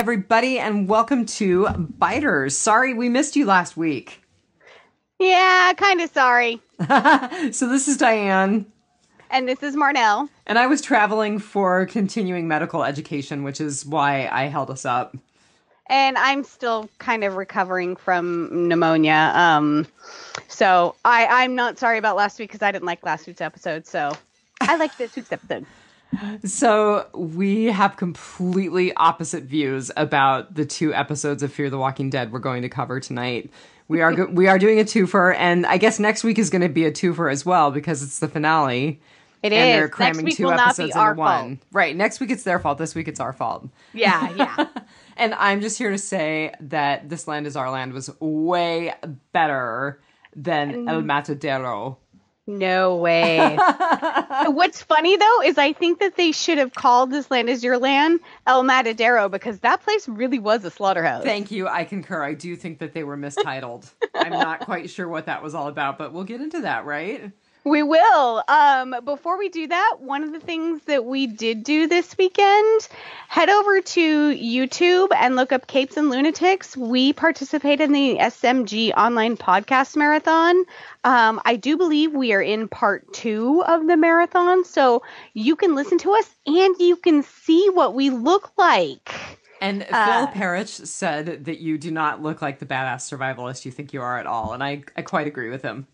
everybody, and welcome to Biters. Sorry we missed you last week. Yeah, kind of sorry. So this is Dianne. And this is Marnell. And I was traveling for continuing medical education, which is why I held us up. And I'm still kind of recovering from pneumonia. So I'm not sorry about last week because I didn't like last week's episode. So I like this week's episode. So we have completely opposite views about the two episodes of Fear the Walking Dead we're going to cover tonight. We are doing a twofer, and I guess next week is going to be a twofer as well because it's the finale. It and is. They're cramming next week two will episodes not be our into one. fault. Right. Next week it's their fault. This week it's our fault. Yeah. And I'm just here to say that This Land Is Our Land was way better than El Matadero. No way. What's funny, though, is I think that they should have called This Land Is Your Land El Matadero because that place really was a slaughterhouse. Thank you. I concur. I do think that they were mistitled. I'm not quite sure what that was all about, but we'll get into that, right? We will. Before we do that, one of the things that we did do this weekend, head over to YouTube and look up Capes and Lunatics. We participated in the SMG online podcast marathon. I do believe we are in part 2 of the marathon, so you can listen to us and you can see what we look like. And Phil Parrish said that you do not look like the badass survivalist you think you are at all, and I quite agree with him.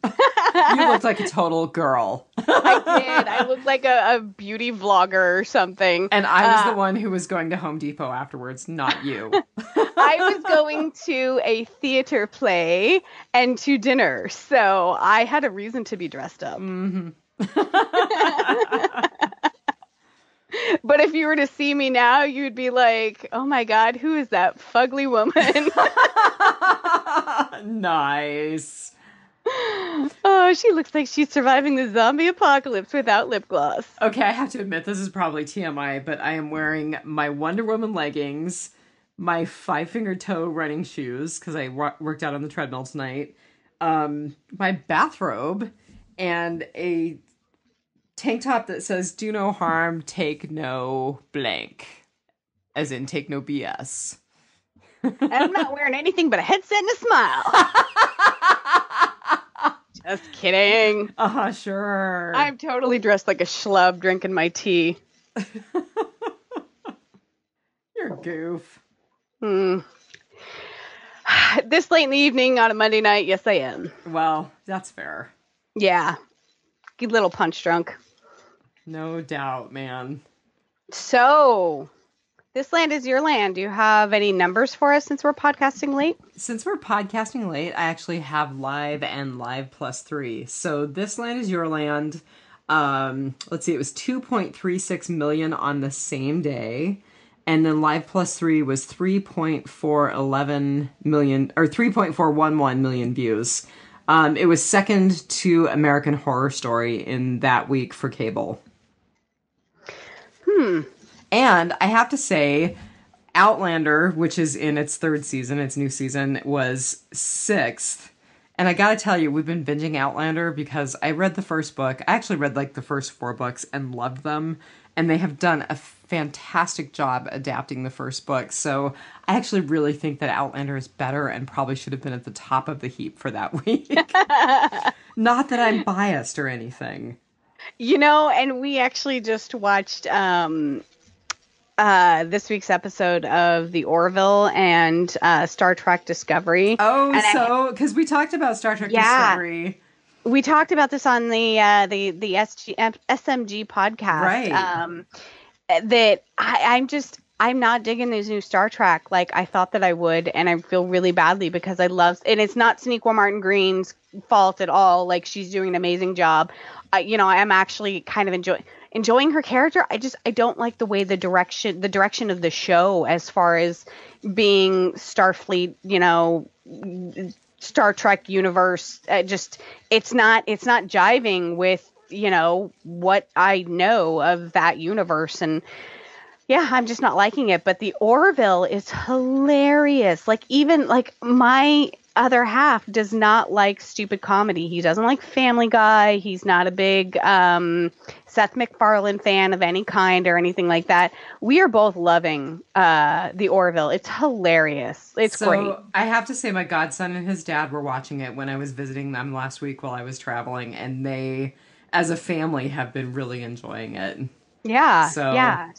You looked like a total girl. I did. I looked like a beauty vlogger or something. And I was the one who was going to Home Depot afterwards, not you. I was going to a theater play and to dinner, so I had a reason to be dressed up. Mm-hmm. But if you were to see me now, you'd be like, oh my God, who is that fugly woman? Nice. Oh, she looks like she's surviving the zombie apocalypse without lip gloss. Okay, I have to admit, this is probably TMI, but I am wearing my Wonder Woman leggings, my 5-finger toe running shoes, because I worked out on the treadmill tonight, my bathrobe, and a tank top that says, do no harm, take no blank. As in, take no BS. And I'm not wearing anything but a headset and a smile. Just kidding. Sure. I'm totally dressed like a schlub drinking my tea. You're a goof. This late in the evening on a Monday night, yes, I am. Well, that's fair. Yeah. A little punch drunk. No doubt, man. So, This Land Is Your Land. Do you have any numbers for us since we're podcasting late? Since we're podcasting late, I actually have live and live plus 3. So This Land Is Your Land, let's see, it was 2.36 million on the same day. And then live plus 3 was 3.411 million, or 3.411 million views. It was second to American Horror Story in that week for cable. And I have to say, Outlander, which is in its third season, its new season, was 6th. And I gotta tell you, we've been binging Outlander because I read the first book. I actually read like the first 4 books and loved them. And they have done a fantastic job adapting the first book. So I actually really think that Outlander is better and probably should have been at the top of the heap for that week. Not that I'm biased or anything. You know, and we actually just watched this week's episode of The Orville and Star Trek Discovery. Oh, and so because we talked about Star Trek Discovery. We talked about this on the SMG podcast. Right. That I'm not digging these new Star Trek like I thought that I would, and I feel really badly because I love, and it's not Sonequa Martin Green's fault at all. Like, she's doing an amazing job. I'm actually kind of enjoying her character. I don't like the way the direction of the show as far as being Starfleet, Star Trek universe. It's not jiving with, what I know of that universe. And yeah, I'm just not liking it. But the Orville is hilarious. Like, even like my other half does not like stupid comedy. He doesn't like Family Guy. He's not a big Seth MacFarlane fan of any kind or anything like that. We are both loving the Orville. It's hilarious. It's great. I have to say my godson and his dad were watching it when I was visiting them last week while I was traveling, and they, as a family, have been really enjoying it. Yeah.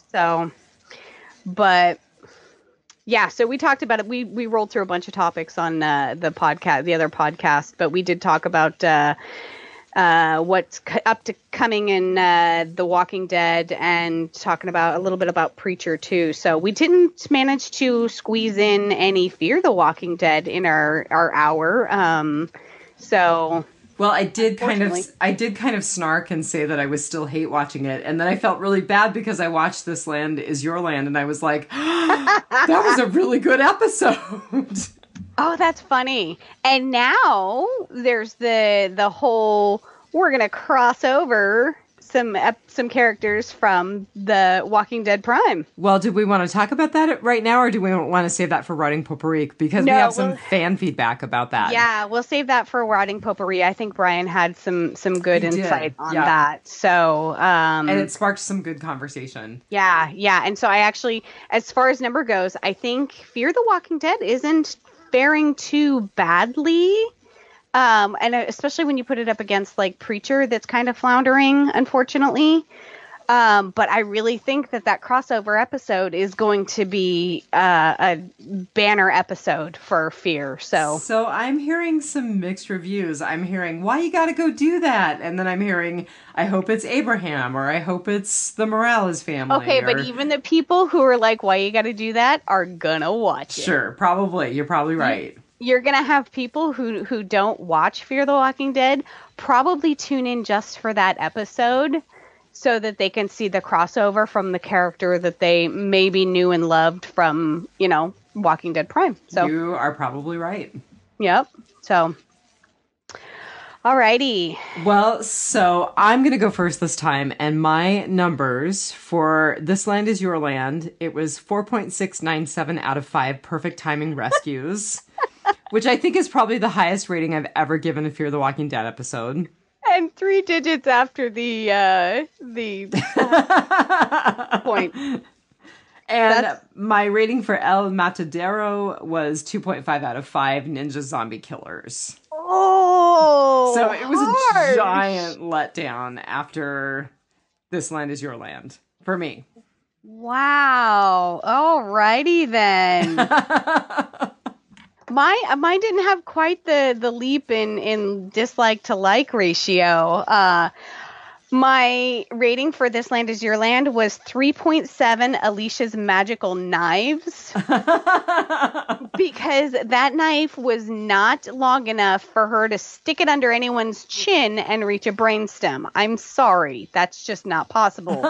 But yeah, so we talked about it. We rolled through a bunch of topics on the podcast, the other podcast, but we did talk about what's up to coming in The Walking Dead, and talking about a little bit about Preacher too. So we didn't manage to squeeze in any Fear the Walking Dead in our hour. Well, I did kind of snark and say that I was still hate watching it, and then I felt really bad because I watched This Land Is Your Land, and I was like, that was a really good episode. Oh, that's funny. And now there's the whole, we're gonna cross over some characters from the Walking Dead Prime. Well, do we want to talk about that right now, or do we want to save that for Writing Potpourri? Because we have some fan feedback about that. Yeah, we'll save that for Writing Potpourri. I think Brian had some good insight on that. So, and it sparked some good conversation. Yeah. And so I actually, as far as number goes, I think Fear the Walking Dead isn't faring too badly. And especially when you put it up against like Preacher, that's kind of floundering, unfortunately. But I really think that crossover episode is going to be a banner episode for Fear. So I'm hearing some mixed reviews. I'm hearing, why you got to go do that? And then I'm hearing, I hope it's Abraham, or I hope it's the Morales family. Okay, but even the people who are like, why you got to do that, are gonna watch it. Sure, probably. You're probably right. You're going to have people who don't watch Fear the Walking Dead probably tune in just for that episode so that they can see the crossover from the character that they maybe knew and loved from, Walking Dead Prime. So you are probably right. Yep. So, alrighty. Well, so I'm going to go first this time, and my numbers for This Land Is Your Land, it was 4.697 out of 5 perfect timing rescues. Which I think is probably the highest rating I've ever given a Fear the Walking Dead episode. And 3 digits after the point. And my rating for El Matadero was 2.5 out of 5 Ninja Zombie Killers. Oh! So it was a giant letdown after This Land Is Your Land for me. Wow. Alrighty then. Mine didn't have quite the leap in dislike to like ratio. My rating for This Land Is Your Land was 3.7 Alicia's magical knives. Because that knife was not long enough for her to stick it under anyone's chin and reach a brainstem. I'm sorry. That's just not possible.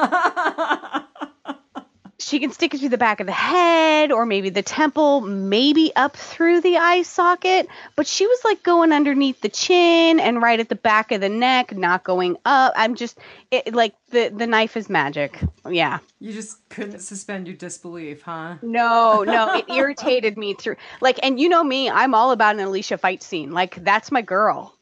She can stick it through the back of the head, or maybe the temple, maybe up through the eye socket. But she was like going underneath the chin and right at the back of the neck, not going up. The knife is magic. Yeah. You just couldn't suspend your disbelief, huh? No, it irritated me through. And you know me, I'm all about an Alicia fight scene. That's my girl.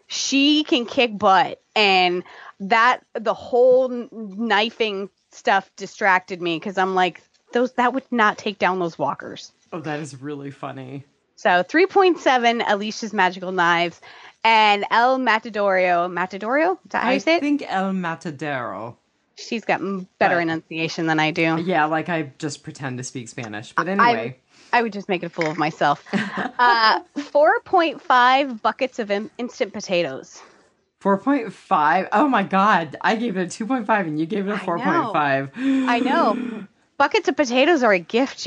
She can kick butt. And the whole knifing stuff distracted me because I'm like, that would not take down those walkers. Oh, that is really funny. So 3.7 Alicia's magical knives, and El Matadero. Is that how you say it? I think El Matadero. She's got better enunciation than I do. Yeah, I just pretend to speak Spanish. But anyway. I would just make a fool of myself. 4.5 buckets of instant potatoes. 4.5? Oh my God. I gave it a 2.5 and you gave it a 4.5. I know. Buckets of potatoes are a gift,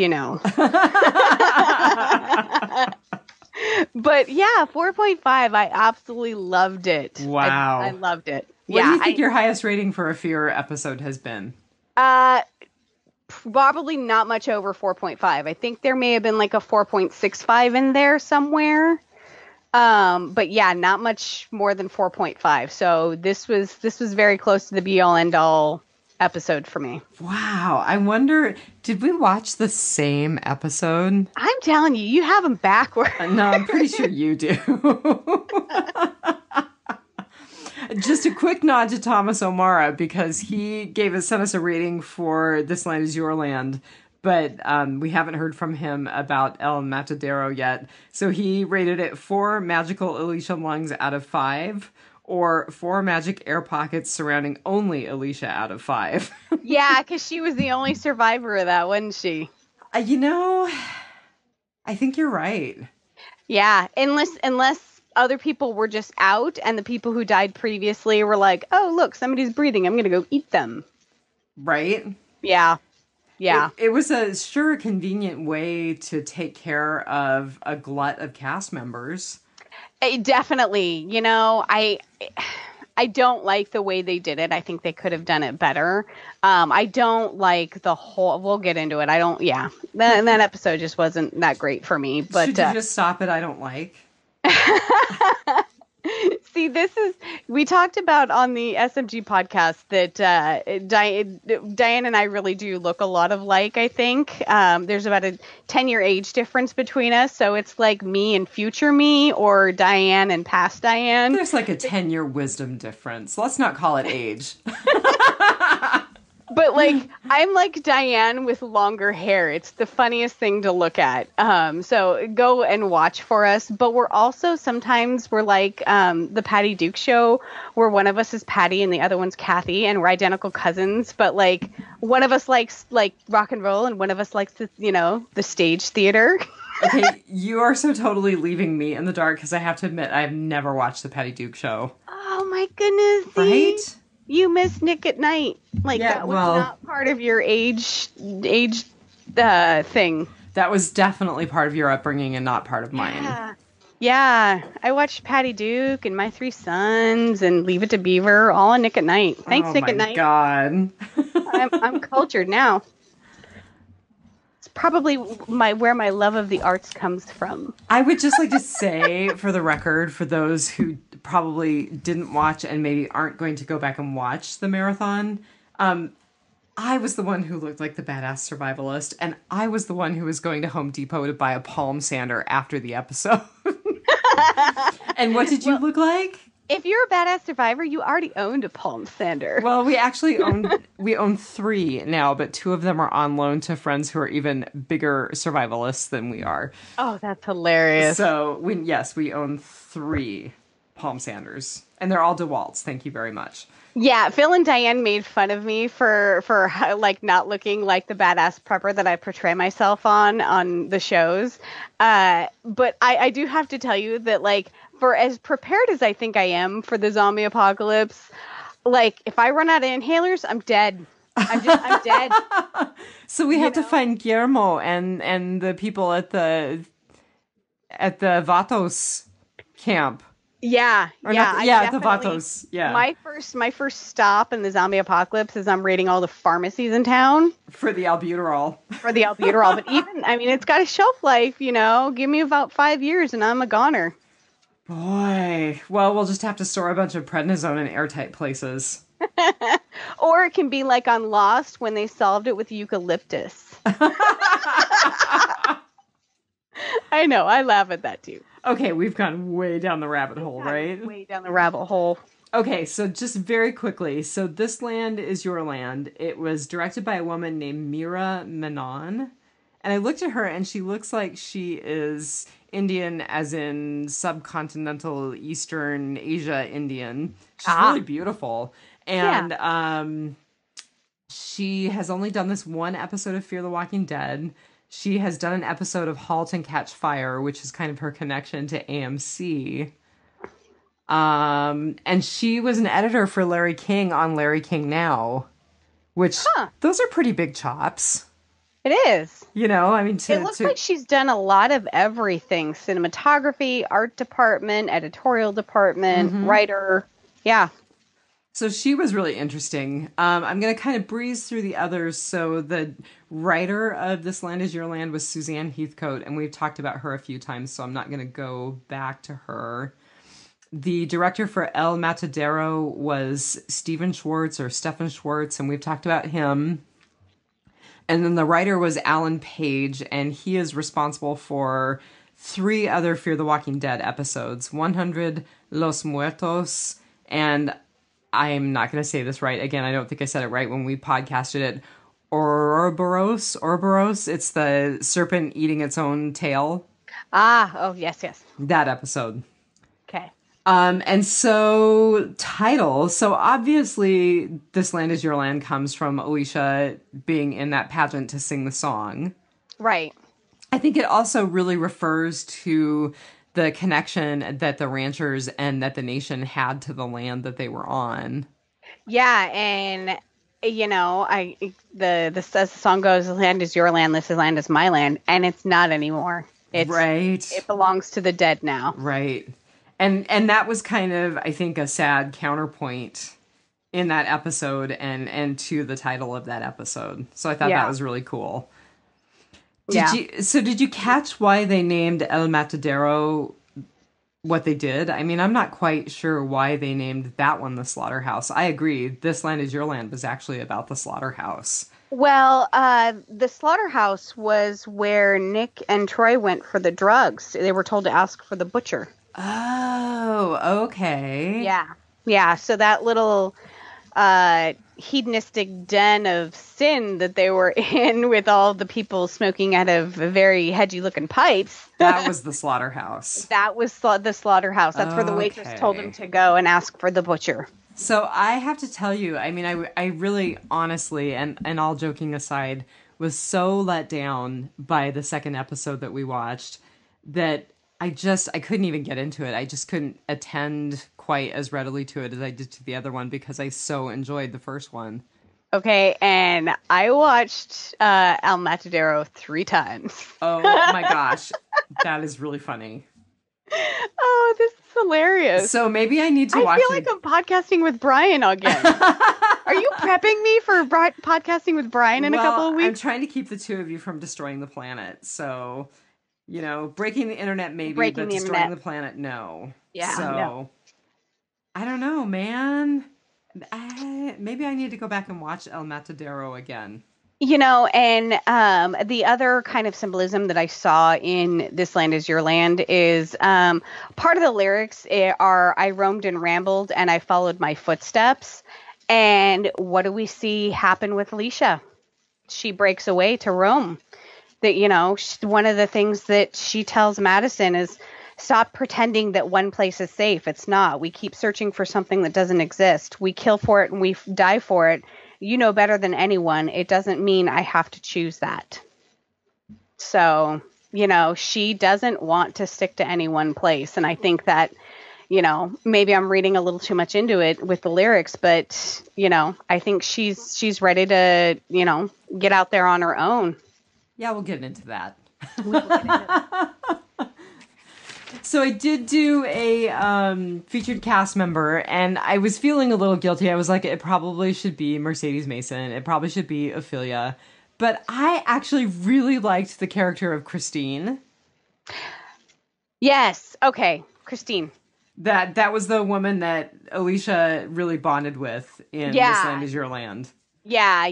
But yeah, 4.5. I absolutely loved it. Wow. I loved it. What do you think your highest rating for a Fear episode has been? Probably not much over 4.5. I think there may have been a 4.65 in there somewhere. But yeah, not much more than 4.5. So this was very close to the be all end all episode for me. Wow. I wonder, did we watch the same episode? I'm telling you, you have them backwards. No, I'm pretty sure you do. Just a quick nod to Thomas O'Mara, because he sent us a rating for This Land Is Your Land, but we haven't heard from him about El Matadero yet. So he rated it 4 magical Alicia lungs out of 5, or 4 magic air pockets surrounding only Alicia out of 5. Yeah, because she was the only survivor of that, wasn't she? You know, I think you're right. Yeah, unless other people were just out and the people who died previously were like, oh, look, somebody's breathing. I'm going to go eat them. Right? Yeah. Yeah. It was a convenient way to take care of a glut of cast members. Definitely. You know, I don't like the way they did it. I think they could have done it better. I don't like the whole, we'll get into it. That episode just wasn't that great for me. But should you just stop it? I don't like. See, we talked about on the SMG podcast that Dianne and I really do look a lot alike, I think. There's about a 10-year age difference between us, so it's like me and future me, or Dianne and past Dianne. There's like a 10-year wisdom difference. Let's not call it age. But like, I'm like Dianne with longer hair. It's the funniest thing to look at. So go and watch for us. But we're like the Patty Duke show, where one of us is Patty and the other one's Kathy, and we're identical cousins. But like, one of us likes like rock and roll, and one of us likes the stage theater. Okay, you are so totally leaving me in the dark, because I have to admit I've never watched the Patty Duke show. Oh my goodness! Right? You missed Nick at Night. Like, yeah, that was not part of your age thing. That was definitely part of your upbringing and not part of mine. Yeah. I watched Patty Duke and My 3 Sons and Leave It to Beaver, all on Nick at Night. Thanks, Nick at Night. Oh my God. I'm cultured now. It's probably where my love of the arts comes from. I would just like to say, for the record, for those who probably didn't watch and maybe aren't going to go back and watch the marathon, I was the one who looked like the badass survivalist, and I was the one who was going to Home Depot to buy a palm sander after the episode. And what did you look like? If you're a badass survivor, you already owned a palm sander. Well, we actually own 3 now, but 2 of them are on loan to friends who are even bigger survivalists than we are. Oh, that's hilarious. So we own 3 palm sanders, and they're all DeWalt's. Thank you very much. Yeah, Phil and Dianne made fun of me for like not looking like the badass prepper that I portray myself on the shows. But I do have to tell you that, like, for as prepared as I think I am for the zombie apocalypse, like, if I run out of inhalers, I'm dead. I'm dead. So we have to find Guillermo and the people at the Vatos camp. Yeah, the Vatos. Yeah. My first stop in the zombie apocalypse is I'm raiding all the pharmacies in town for the albuterol. But even, I mean, it's got a shelf life. Give me about 5 years and I'm a goner. Boy, well, we'll just have to store a bunch of prednisone in airtight places. Or it can be like on Lost when they solved it with eucalyptus. I know, I laugh at that too. Okay, we've gone way down the rabbit hole, right? Way down the rabbit hole. Okay, so just very quickly. So This Land Is Your Land. It was directed by a woman named Mira Menon. And I looked at her, and she looks like she is Indian, as in subcontinental Eastern Asia Indian. She's really beautiful. And she has only done this one episode of Fear the Walking Dead. She has done an episode of Halt and Catch Fire, which is kind of her connection to AMC. And she was an editor for Larry King on Larry King Now, which those are pretty big chops. It is. I mean, it looks like she's done a lot of everything: cinematography, art department, editorial department, writer. Yeah. So she was really interesting. I'm going to kind of breeze through the others. So the writer of This Land Is Your Land was Suzanne Heathcote, and we've talked about her a few times, so I'm not going to go back to her. The director for El Matadero was Stephen Schwartz or Stephen Schwartz, and we've talked about him. And then the writer was Alan Page, and he is responsible for 3 other Fear the Walking Dead episodes, 100 Los Muertos, and I'm not going to say this right. Again, I don't think I said it right when we podcasted it. Ouroboros. It's the serpent eating its own tail. Oh, yes. That episode. Okay. And so title. So obviously This Land Is Your Land comes from Alicia being in that pageant to sing the song. Right. I think it also really refers to the connection that the ranchers and that the nation had to the land that they were on. Yeah, and as the song goes, "The land is your land, this land is my land," and it's not anymore. It belongs to the dead now. Right. And that was kind of, I think, a sad counterpoint in that episode and to the title of that episode. So I thought that was really cool. Did you catch why they named El Matadero what they did? I mean, I'm not quite sure why they named that one the slaughterhouse. I agree. This Land Is Your Land was actually about the slaughterhouse. Well, the slaughterhouse was where Nick and Troy went for the drugs. They were told to ask for the butcher. Oh, okay. Yeah. So that little hedonistic den of sin that they were in with all the people smoking out of very hedgy looking pipes. That was the slaughterhouse. That was the slaughterhouse. That's where the waitress told him to go and ask for the butcher. So I have to tell you, I mean, I really honestly, and all joking aside, was so let down by the second episode that we watched that I couldn't even get into it. I just couldn't attend quite as readily to it as I did to the other one because I so enjoyed the first one. Okay, and I watched El Matadero 3 times. Oh my gosh, that is really funny. Oh, this is hilarious. So maybe I need to watch it. I feel like I'm podcasting with Brian again. Are you prepping me for podcasting with Brian in a couple of weeks? I'm trying to keep the two of you from destroying the planet. So, breaking the internet maybe, but destroying the planet, no. Yeah, so, no. I don't know, man. Maybe I need to go back and watch El Matadero again. And the other kind of symbolism that I saw in This Land Is Your Land is part of the lyrics are, "I roamed and rambled and I followed my footsteps." And what do we see happen with Alicia? She breaks away to roam. That, one of the things that she tells Madison is, stop pretending that one place is safe. It's not. We keep searching for something that doesn't exist. We kill for it and we die for it. You know better than anyone. It doesn't mean I have to choose that. So, she doesn't want to stick to any one place. And I think that, maybe I'm reading a little too much into it with the lyrics, but, I think she's ready to, get out there on her own. Yeah, we'll get into that. So I did do a featured cast member, and I was feeling a little guilty. I was like, it probably should be Mercedes Mason. It probably should be Ophelia. But I actually really liked the character of Christine. Yes. Okay. Christine. That was the woman that Alicia really bonded with in This Land Is Your Land. Yeah.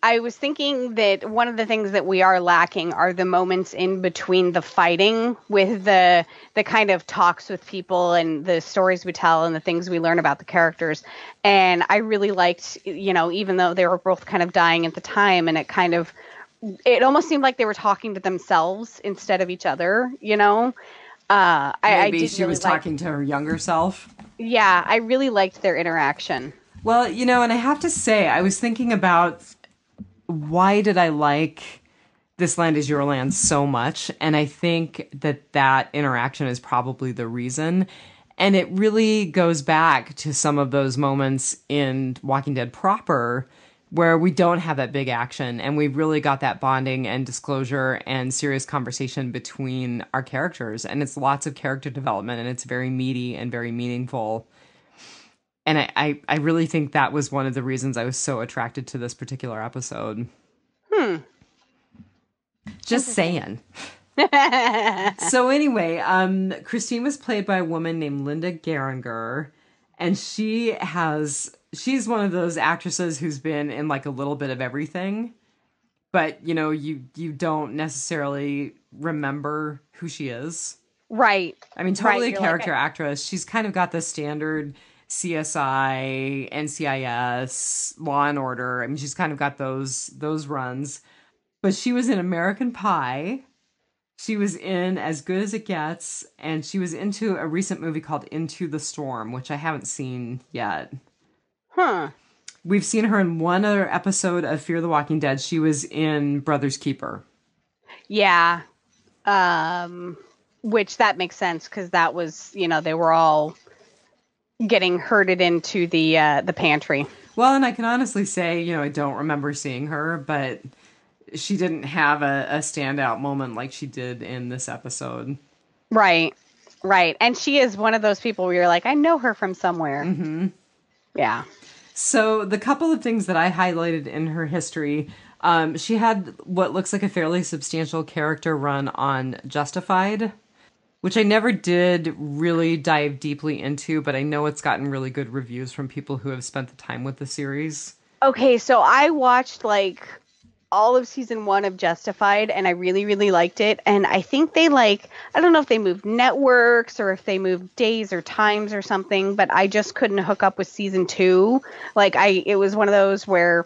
I was thinking that one of the things that we are lacking are the moments in between the fighting with the kind of talks with people and the stories we tell and the things we learn about the characters. And I really liked, even though they were both kind of dying at the time, and it almost seemed like they were talking to themselves instead of each other, Maybe she was talking to her younger self. Yeah, I really liked their interaction. Well, and I have to say, I was thinking about why did I like This Land Is Your Land so much? And I think that interaction is probably the reason. And it really goes back to some of those moments in Walking Dead proper where we don't have that big action and we've really got that bonding and disclosure and serious conversation between our characters. And it's lots of character development and it's very meaty and very meaningful. And I really think that was one of the reasons I was so attracted to this particular episode. Just saying. So anyway, Christine was played by a woman named Linda Geringer, and she's one of those actresses who's been in like a little bit of everything, but you don't necessarily remember who she is. Right. I mean, totally a character actress. She's kind of got the standard CSI, NCIS, Law and Order. I mean, she's kind of got those runs. But she was in American Pie. She was in As Good as It Gets, and she was into a recent movie called Into the Storm, which I haven't seen yet. Huh. We've seen her in one other episode of Fear the Walking Dead. She was in Brother's Keeper. Yeah. Which that makes sense because that was, they were all getting herded into the pantry. Well, and I can honestly say, I don't remember seeing her, but she didn't have a standout moment like she did in this episode. Right. And she is one of those people where you're like, I know her from somewhere. Mm-hmm. Yeah. So the couple of things that I highlighted in her history, she had what looks like a fairly substantial character run on Justified, which I never did really dive deeply into, but I know it's gotten really good reviews from people who have spent the time with the series. Okay, so I watched all of season 1 of Justified, and I really, really liked it. And I think they I don't know if they moved networks or if they moved days or times or something, but I just couldn't hook up with season 2. It was one of those where,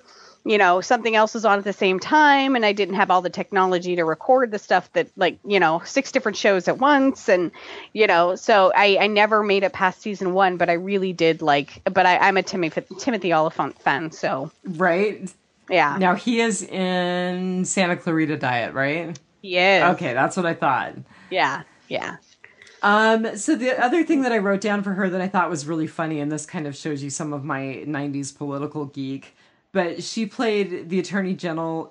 something else was on at the same time, and I didn't have all the technology to record the stuff that 6 different shows at once. And, so I never made it past season 1, but I really did but I'm a Timothy Oliphant fan, so. Right. Yeah. Now, he is in Santa Clarita Diet, right? He is. Okay, that's what I thought. Yeah. So the other thing that I wrote down for her that I thought was really funny, and this kind of shows you some of my 90s political geek, but she played the Attorney General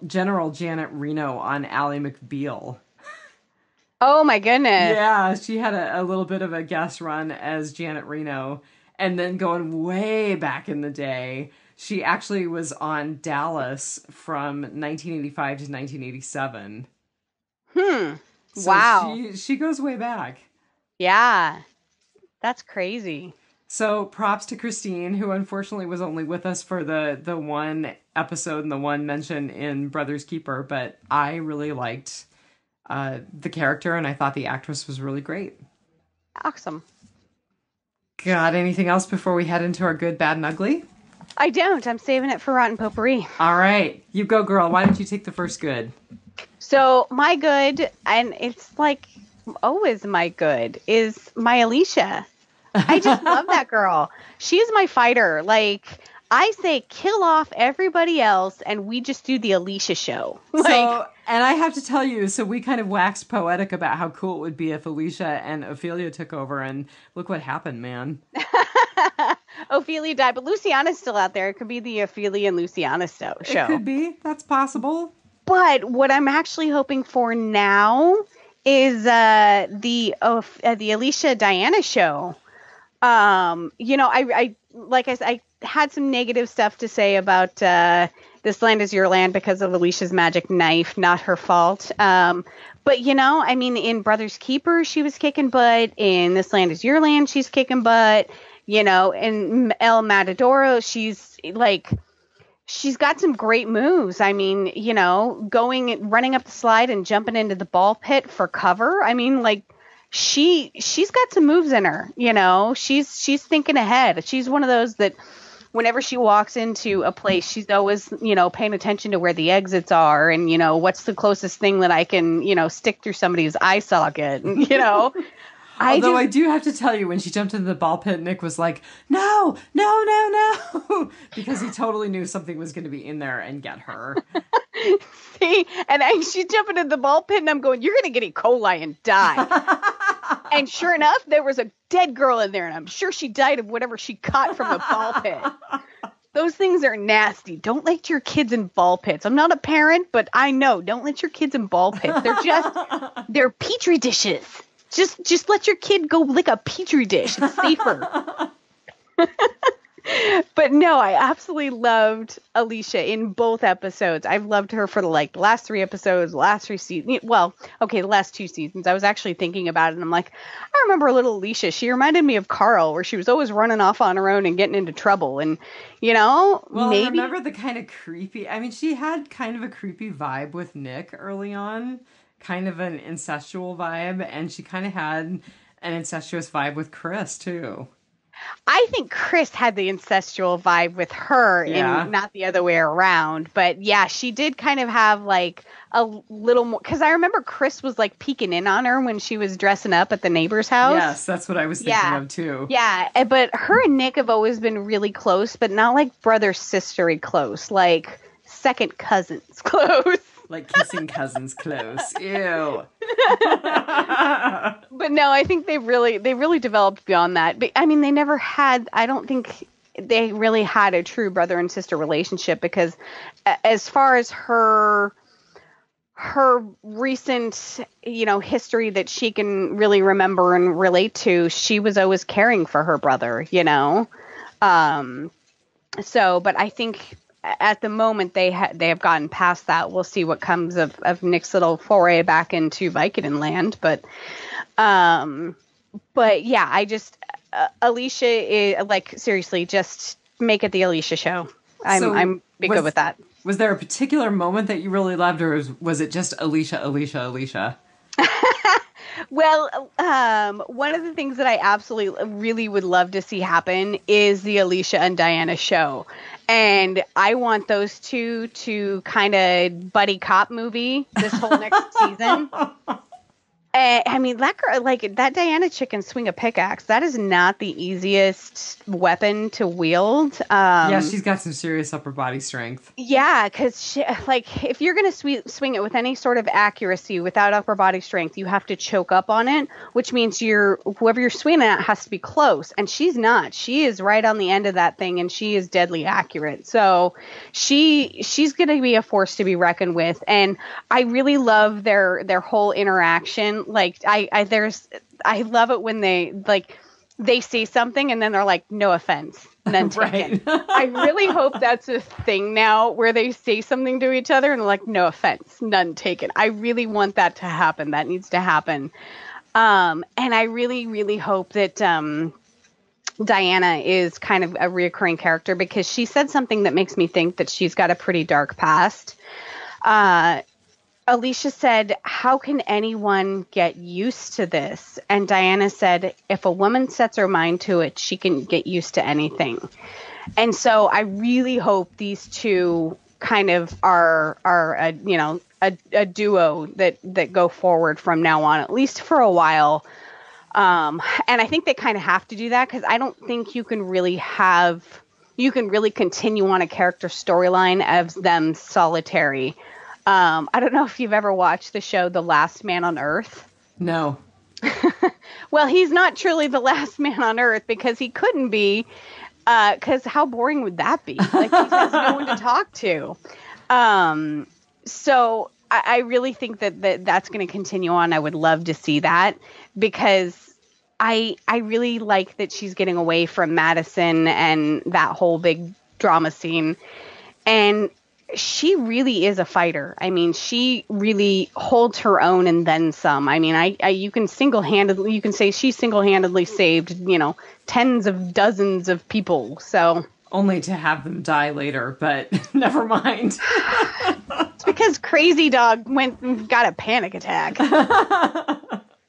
Janet Reno on Ally McBeal. Oh, my goodness. Yeah, she had a little bit of a guest run as Janet Reno, and then going way back in the day, she actually was on Dallas from 1985 to 1987. So wow. She goes way back. Yeah. That's crazy. So props to Christine, who unfortunately was only with us for the one episode and the one mention in Brother's Keeper, but I really liked the character, and I thought the actress was really great. Awesome. Got anything else before we head into our good, bad, and ugly? I don't. I'm saving it for Rotten Potpourri. All right. You go, girl. Why don't you take the first good? So my good, and it's always my good, is my Alicia. I just love that girl. She's my fighter. I say kill off everybody else and we just do the Alicia show. And I have to tell you, so we kind of waxed poetic about how cool it would be if Alicia and Ophelia took over, and look what happened, man. Ophelia died, but Luciana's still out there. It could be the Ophelia and Luciana show. It could be. That's possible. But what I'm actually hoping for now is the Alicia Diana show. I had some negative stuff to say about This Land Is Your Land because of Alicia's magic knife, not her fault. But, in Brother's Keeper, she was kicking butt. In This Land Is Your Land, she's kicking butt. In El Matadero, she's got some great moves. I mean, running up the slide and jumping into the ball pit for cover. I mean, she's got some moves in her, she's thinking ahead. She's one of those that whenever she walks into a place, she's always, paying attention to where the exits are and, what's the closest thing that I can, stick through somebody's eye socket, Although I do have to tell you, when she jumped into the ball pit, Nick was like, no, because he totally knew something was going to be in there and get her. See, and she's jumping into the ball pit, and I'm going, you're going to get E. coli and die. And sure enough, there was a dead girl in there, and I'm sure she died of whatever she caught from the ball pit. Those things are nasty. Don't let your kids in ball pits. I'm not a parent, but I know. Don't let your kids in ball pits. They're petri dishes. Just let your kid go lick a petri dish. It's safer. But no, I absolutely loved Alicia in both episodes. I've loved her for the last 3 episodes, last 3 seasons. Well, okay, the last 2 seasons. I was actually thinking about it, and I'm like, I remember a little Alicia. She reminded me of Carl, where she was always running off on her own and getting into trouble. And, Well, maybe. I remember the kind of creepy, I mean, she had kind of a creepy vibe with Nick early on, kind of an incestual vibe, and she kind of had an incestuous vibe with Chris, too. I think Chris had the incestual vibe with her and not the other way around. But yeah, she did kind of have like a little more, because I remember Chris was like peeking in on her when she was dressing up at the neighbor's house. Yes, that's what I was thinking of too. Yeah, but her and Nick have always been really close, but not like brother-sistery close, like second cousins close. Like kissing cousins close. Ew. But no, I think they really developed beyond that. But I mean, they never had, I don't think they really had a true brother and sister relationship, because as far as her recent, history that she can really remember and relate to, she was always caring for her brother, So, but I think at the moment they have gotten past that. We'll see what comes of Nick's little foray back into Vicodin land, but yeah, I just Alicia is like, seriously, just make it the Alicia show. I'm good with that. Was there a particular moment that you really loved, or was it just Alicia? Well, one of the things that I absolutely really would love to see happen is the Alicia and Diana show. And I want those two to kind of buddy cop movie this whole next season. I mean, that girl, like that Diana chick can swing a pickaxe. That is not the easiest weapon to wield. Yeah, she's got some serious upper body strength. Yeah, because if you're going to swing it with any sort of accuracy without upper body strength, you have to choke up on it, which means whoever you're swinging at has to be close. And she's not. She is right on the end of that thing, and she is deadly accurate. So she's going to be a force to be reckoned with. And I really love their whole interaction. Like I love it when they say something and then they're like, no offense, none taken. Right. I really hope that's a thing now, where they say something to each other and they're like, no offense, none taken. I really want that to happen. That needs to happen. And I really, really hope that Diana is kind of a reoccurring character, because she said something that makes me think that she's got a pretty dark past. Alicia said, how can anyone get used to this? And Diana said, if a woman sets her mind to it, she can get used to anything. And so I really hope these two kind of are a duo that go forward from now on, at least for a while. And I think they kind of have to do that, because I don't think you can really continue on a character storyline as them solitary. I don't know if you've ever watched the show The Last Man on Earth. No. Well, he's not truly the last man on Earth, because he couldn't be, because how boring would that be? Like, he has no one to talk to. So I really think that's going to continue on. I would love to see that, because I really like that she's getting away from Madison and that whole big drama scene. And she really is a fighter. I mean, she really holds her own and then some. I mean, you can say she single-handedly saved, tens of dozens of people. So only to have them die later, but never mind. It's because Crazy Dog went and got a panic attack.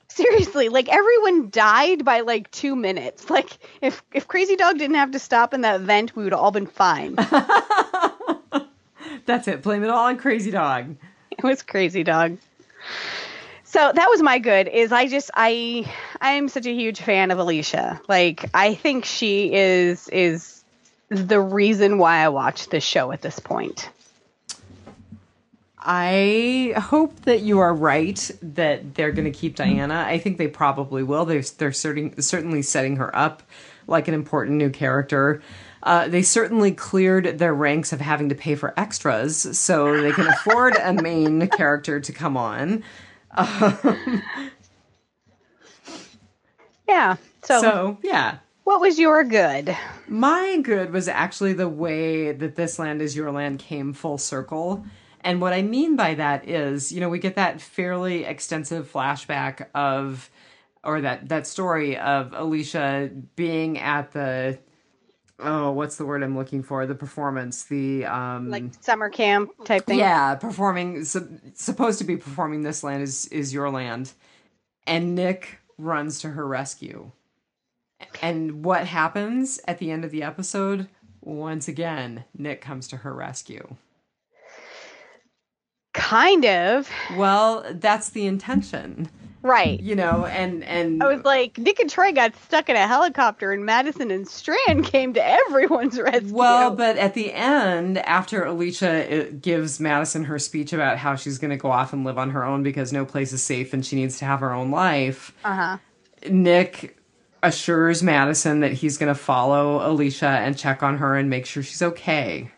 Seriously, like everyone died by like 2 minutes. Like if Crazy Dog didn't have to stop in that vent, we would have all been fine. That's it. Blame it all on Crazy Dog. It was Crazy Dog. So that was my good. I am such a huge fan of Alicia. Like, I think she is the reason why I watch this show at this point. I hope that you are right that they're going to keep Diana. I think they probably will. They're certainly setting her up like an important new character. They certainly cleared their ranks of having to pay for extras, so they can afford a main character to come on. Yeah. So, yeah. What was your good? My good was actually the way that This Land Is Your Land came full circle. And what I mean by that is, we get that fairly extensive flashback of, or that story of Alicia being at the, what's the word I'm looking for? The performance, Like summer camp type thing? Yeah, supposed to be performing This Land Is Your Land. And Nick runs to her rescue. And what happens at the end of the episode? Once again, Nick comes to her rescue. Kind of. Well, that's the intention. Right. And I was like, Nick and Troy got stuck in a helicopter and Madison and Strand came to everyone's rescue. Well, but at the end, after Alicia gives Madison her speech about how she's going to go off and live on her own because no place is safe and she needs to have her own life, Nick assures Madison that he's going to follow Alicia and check on her and make sure she's okay.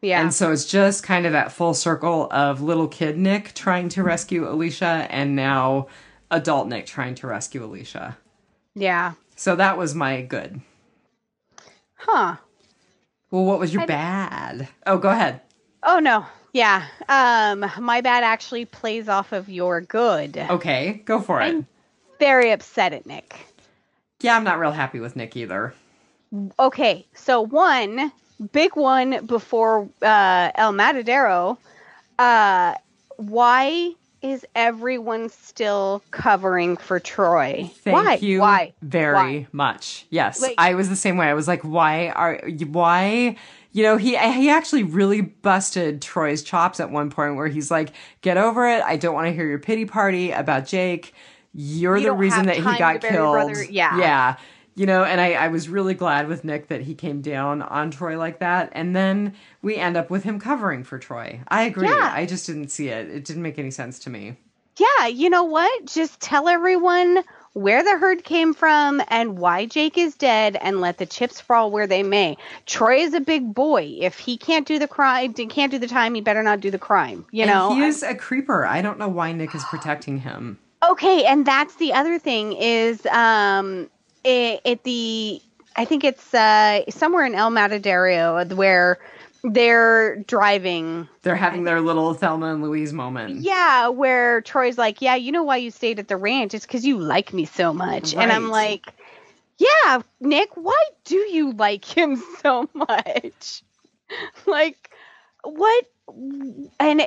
Yeah. And so it's just kind of that full circle of little kid Nick trying to rescue Alicia and now adult Nick trying to rescue Alicia. Yeah. So that was my good. Huh. Well, what was your bad? Oh, go ahead. Oh, no. Yeah. My bad actually plays off of your good. Okay, go for it. I'm very upset at Nick. Yeah, I'm not real happy with Nick either. Okay, so big one before El Matadero. Why is everyone still covering for Troy? Thank you Why? very much. Yes, Like, I was the same way. I was like, why? He actually really busted Troy's chops at one point where he's like, get over it. I don't want to hear your pity party about Jake. You're the reason that he got killed. Yeah. And I was really glad with Nick that he came down on Troy like that. And then we end up with him covering for Troy. I agree. Yeah. I just didn't see it. It didn't make any sense to me. Yeah. You know what? Just tell everyone where the herd came from and why Jake is dead and let the chips fall where they may. Troy is a big boy. If he can't do the crime, can't do the time, he better not do the crime. He is a creeper. I don't know why Nick is protecting him. Okay. And that's the other thing is, I think it's somewhere in El Matadero where they're driving. They're having their little Thelma and Louise moment. Yeah, where Troy's like, yeah, you know why you stayed at the ranch? It's because you like me so much. Right. And I'm like, yeah, Nick, why do you like him so much? Like, what? And,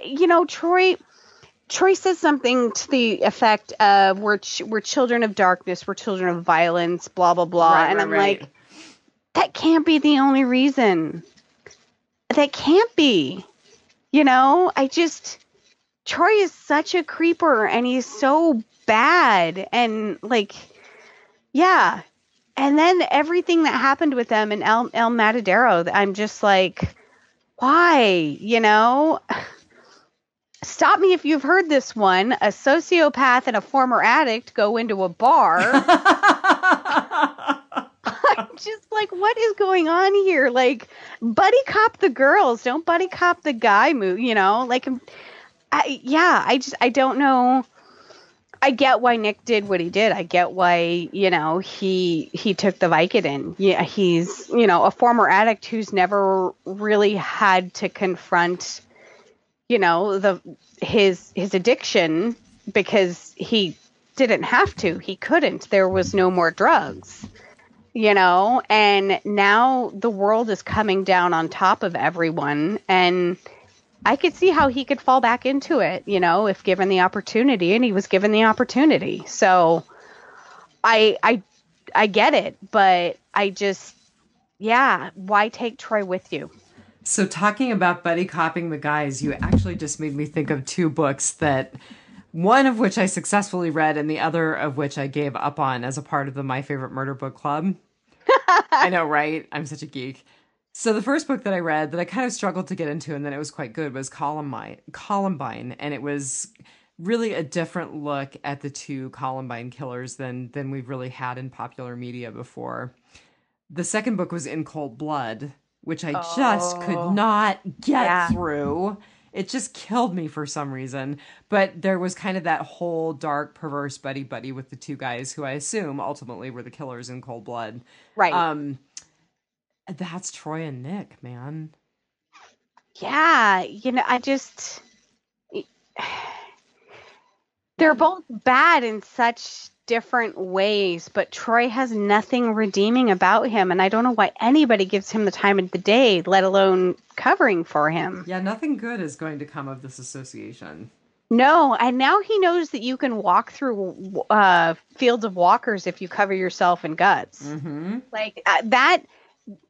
Troy says something to the effect of we're children of darkness, we're children of violence, blah, blah, blah. Right, and I'm like, that can't be the only reason. That can't be. Troy is such a creeper and he's so bad. And yeah. And then everything that happened with them in El Matadero, I'm just like, why? Stop me if you've heard this one. A sociopath and a former addict go into a bar. I'm just like, what is going on here? Like, buddy cop the girls, don't buddy cop the guy move, I don't know. I get why Nick did what he did. I get why, he took the Vicodin. Yeah, he's, a former addict who's never really had to confront his addiction because he didn't have to. He couldn't. There was no more drugs, and now the world is coming down on top of everyone. And I could see how he could fall back into it, if given the opportunity, and he was given the opportunity. So I get it, but I just, why take Troy with you? So talking about buddy copping the guys, you actually just made me think of two books that one of which I successfully read and the other of which I gave up on as a part of the My Favorite Murder Book Club. I know, right? I'm such a geek. So the first book that I read that I kind of struggled to get into and then it was quite good was Columbine. And it was really a different look at the two Columbine killers than we've really had in popular media before. The second book was In Cold Blood, which I just could not get through. It just killed me for some reason. But there was kind of that whole dark, perverse buddy-buddy with the two guys who I assume ultimately were the killers in cold blood. Right. That's Troy and Nick, man. Yeah, they're both bad in such different ways, but Troy has nothing redeeming about him, and I don't know why anybody gives him the time of the day, let alone covering for him. Yeah, nothing good is going to come of this association. No, and now he knows that you can walk through fields of walkers if you cover yourself in guts. Mm-hmm. Like that.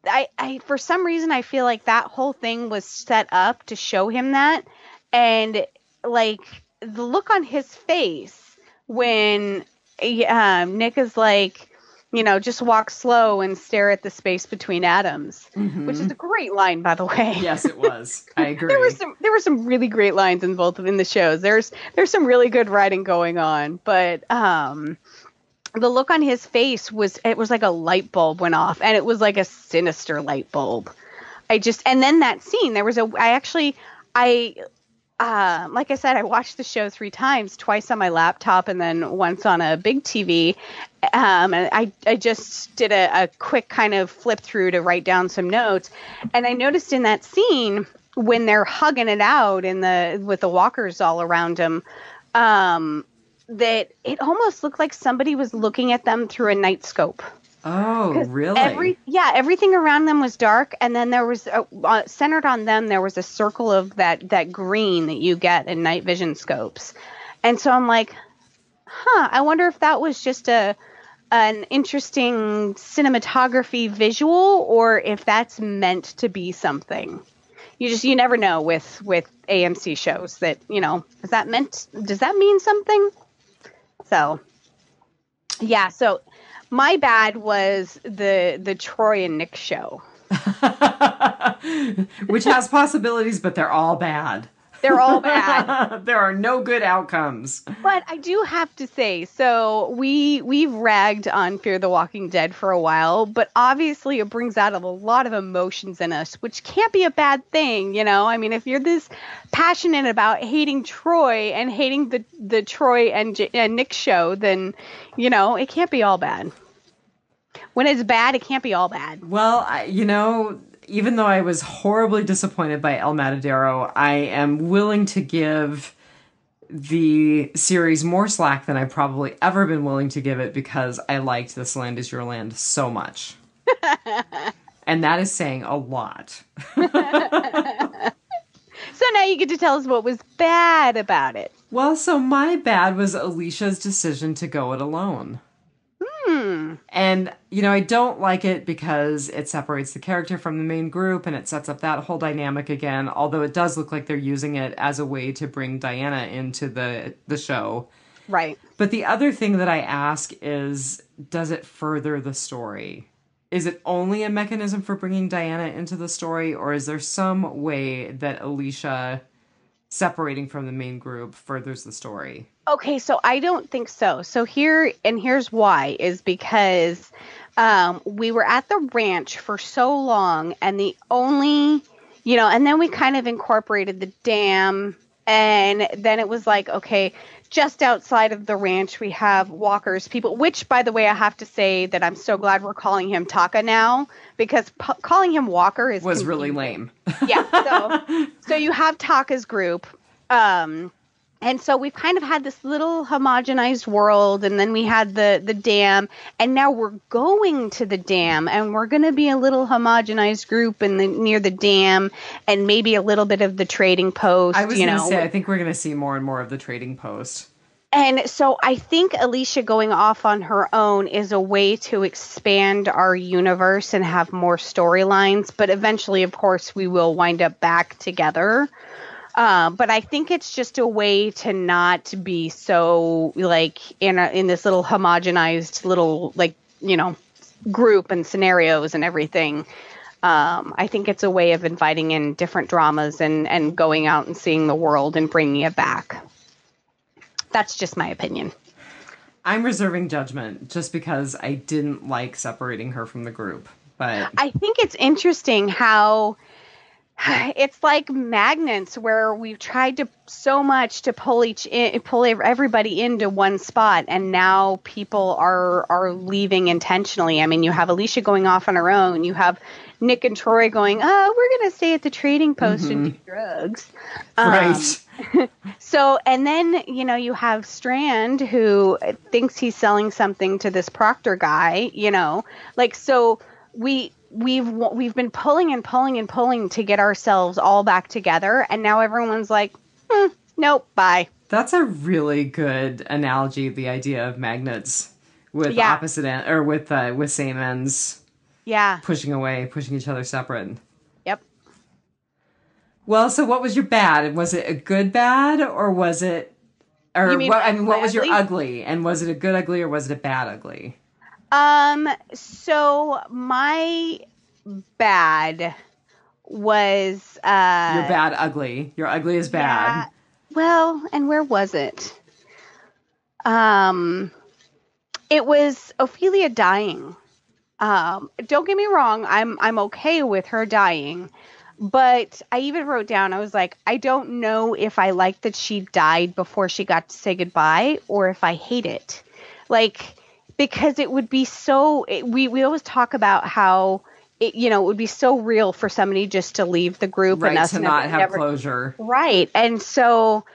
I for some reason I feel like that whole thing was set up to show him that, and like the look on his face when Nick is like, just walk slow and stare at the space between atoms, which is a great line, by the way. Yes, it was. I agree. There were some really great lines in both in the shows. There's some really good writing going on, but the look on his face was like a light bulb went off, and it was like a sinister light bulb. And then that scene, like I said, I watched the show 3 times, twice on my laptop and then once on a big TV. And I just did a quick kind of flip through to write down some notes. And I noticed in that scene when they're hugging it out with the walkers all around him, that it almost looked like somebody was looking at them through a night scope. Oh, really? Everything around them was dark, and then there was centered on them. There was a circle of that green that you get in night vision scopes, and so I'm like, I wonder if that was just an interesting cinematography visual, or if that's meant to be something. You never know with AMC shows that does that mean something? So yeah, so. My bad was the Troy and Nick show. Which has possibilities, but they're all bad. They're all bad. There are no good outcomes. But I do have to say, so we've ragged on Fear the Walking Dead for a while, but obviously it brings out a lot of emotions in us, which can't be a bad thing, I mean, if you're this passionate about hating Troy and hating the Troy and Nick show, then, it can't be all bad. When it's bad, it can't be all bad. Well, even though I was horribly disappointed by El Matadero, I am willing to give the series more slack than I've probably ever been willing to give it because I liked This Land Is Your Land so much. And that is saying a lot. So now you get to tell us what was bad about it. Well, so my bad was Alicia's decision to go it alone. And, I don't like it because it separates the character from the main group and it sets up that whole dynamic again, although it does look like they're using it as a way to bring Diana into the show. Right. But the other thing that I ask is, does it further the story? Is it only a mechanism for bringing Diana into the story, or is there some way that Alicia separating from the main group furthers the story? Okay, so I don't think so. So here's why, is because we were at the ranch for so long, and the only, and then we kind of incorporated the dam, and then it was like, okay, just outside of the ranch we have walkers, people, which, by the way, I have to say that I'm so glad we're calling him Taka now, because calling him Walker was really lame. Yeah, so you have Taka's group, and so we've kind of had this little homogenized world, and then we had the dam, and now we're going to the dam, and we're going to be a little homogenized group near the dam, and maybe a little bit of the trading post. I was going to say, I think we're going to see more and more of the trading post. And so I think Alicia going off on her own is a way to expand our universe and have more storylines, but eventually, of course, we will wind up back together. But I think it's just a way to not be so like in this little homogenized little group and scenarios and everything. I think it's a way of inviting in different dramas and going out and seeing the world and bringing it back. That's just my opinion. I'm reserving judgment just because I didn't like separating her from the group. But I think it's interesting how It's like magnets where we've tried to so much to pull everybody into one spot, and now people are leaving intentionally. I mean, you have Alicia going off on her own. You have Nick and Troy going, "Oh, we're going to stay at the trading post and do drugs." Right. So, and then, you have Strand who thinks he's selling something to this Proctor guy, so we've been pulling and pulling and pulling to get ourselves all back together. And now everyone's like, nope, bye. That's a really good analogy. The idea of magnets with opposite end, or with same ends. Yeah. Pushing each other separate. Yep. Well, so what was your bad? Was it a good bad, or was it, or what was your ugly? And was it a good ugly, or was it a bad ugly? So my bad was, your bad ugly. Your ugly is bad. Yeah, well, and where was it? It was Ophelia dying. Don't get me wrong. I'm okay with her dying, but I even wrote down, I was like, I don't know if I like that she died before she got to say goodbye, or if I hate it. Because it would be so, we always talk about how it would be so real for somebody just to leave the group, right, and us to not have closure. Right. And so,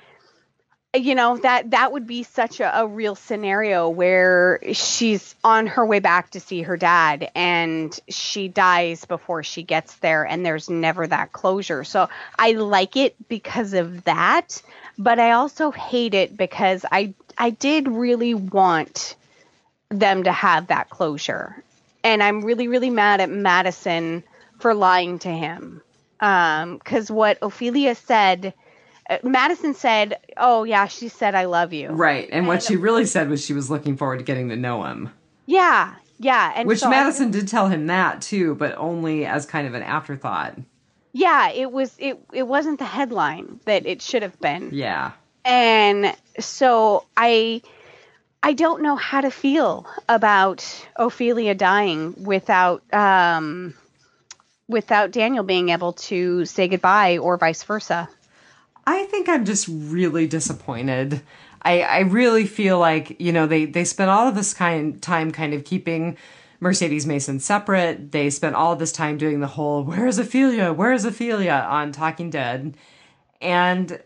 that would be such a real scenario where she's on her way back to see her dad, and she dies before she gets there, and there's never that closure. So I like it because of that, but I also hate it because I did really want them to have that closure. And I'm really, really mad at Madison for lying to him. Because what Ophelia said, Madison said, "Oh yeah, she said I love you." Right. And what she really said was she was looking forward to getting to know him. Yeah. Yeah. And which so Madison did tell him that too, but only as kind of an afterthought. Yeah, it wasn't the headline that it should have been. Yeah. And so I don't know how to feel about Ophelia dying without Daniel being able to say goodbye, or vice versa. I think I'm just really disappointed. I really feel like, they spent all of this time kind of keeping Mercedes Mason separate. They spent all of this time doing the whole, where's Ophelia on Talking Dead. And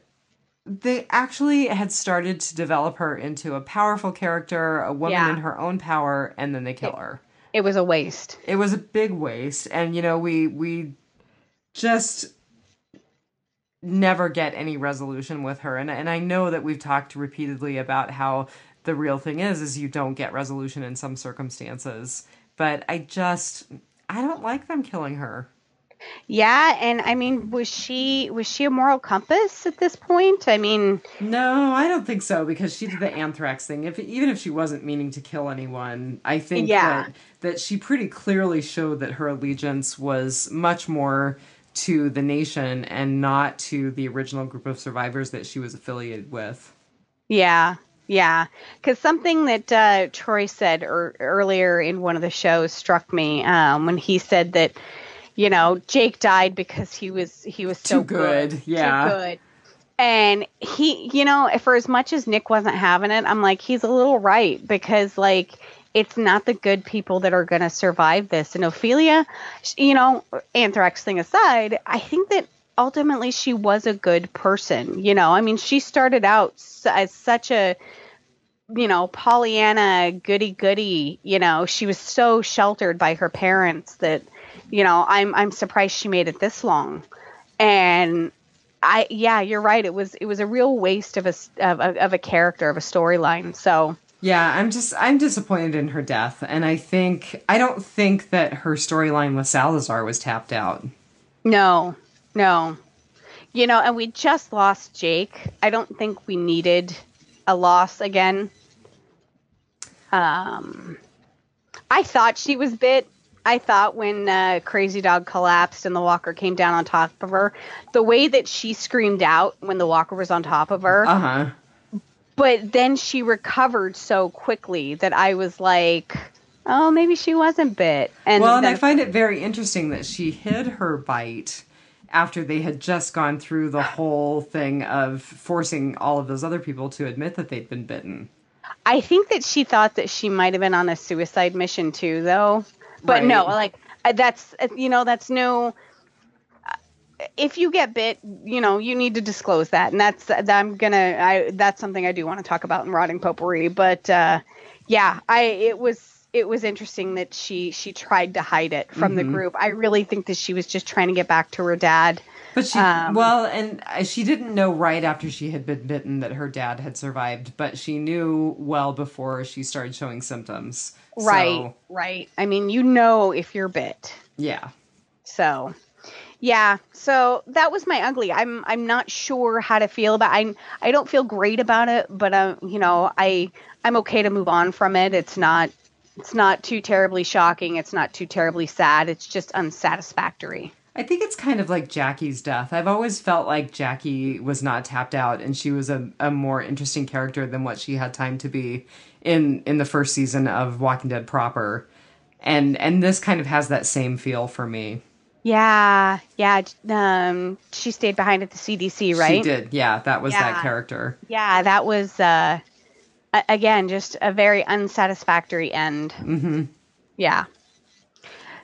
they actually had started to develop her into a powerful character, a woman in her own power, and then they kill her. It was a waste. It was a big waste. And, we just never get any resolution with her. And I know that we've talked repeatedly about how the real thing is you don't get resolution in some circumstances. But I don't like them killing her. Yeah, and I mean, was she a moral compass at this point? I mean, no, I don't think so, because she did the anthrax thing. Even if she wasn't meaning to kill anyone, I think that she pretty clearly showed that her allegiance was much more to the nation and not to the original group of survivors that she was affiliated with. Yeah. Yeah, because something that Troy said earlier in one of the shows struck me when he said that, Jake died because he was so too good. Yeah. Too good. And he, for as much as Nick wasn't having it, I'm like, he's a little right, because it's not the good people that are going to survive this. And Ophelia, anthrax thing aside, I think that ultimately she was a good person. I mean, she started out as such a, Pollyanna goody. She was so sheltered by her parents that, I'm surprised she made it this long. And you're right. It was a real waste of a character, of a storyline. So yeah, I'm disappointed in her death, and I don't think that her storyline with Salazar was tapped out. No. And we just lost Jake. I don't think we needed a loss again. I thought she was bit. I thought when Crazy Dog collapsed and the walker came down on top of her, the way that she screamed out when the walker was on top of her. Uh-huh. But then she recovered so quickly that I was like, oh, maybe she wasn't bit. And I find it very interesting that she hid her bite after they had just gone through the whole thing of forcing all of those other people to admit that they'd been bitten. I think that she thought that she might have been on a suicide mission too, though. But Right. no, like that's that's no. If you get bit, you need to disclose that, and that's something I do want to talk about in Rotting Potpourri. But it was interesting that she tried to hide it from the group. I really think that she was just trying to get back to her dad. But she didn't know right after she had been bitten that her dad had survived, but she knew well before she started showing symptoms. Right, right. I mean, if you're bit. Yeah. So, yeah. So that was my ugly. I'm not sure how to feel about. I don't feel great about it, but I'm okay to move on from it. It's not too terribly shocking. It's not too terribly sad. It's just unsatisfactory. I think it's kind of like Jackie's death. I've always felt like Jackie was not tapped out, and she was a more interesting character than what she had time to be in the first season of Walking Dead proper. And this kind of has that same feel for me. Yeah. She stayed behind at the CDC, right? She did. Yeah, that was that character. Yeah, that was again just a very unsatisfactory end. Mm-hmm. Yeah.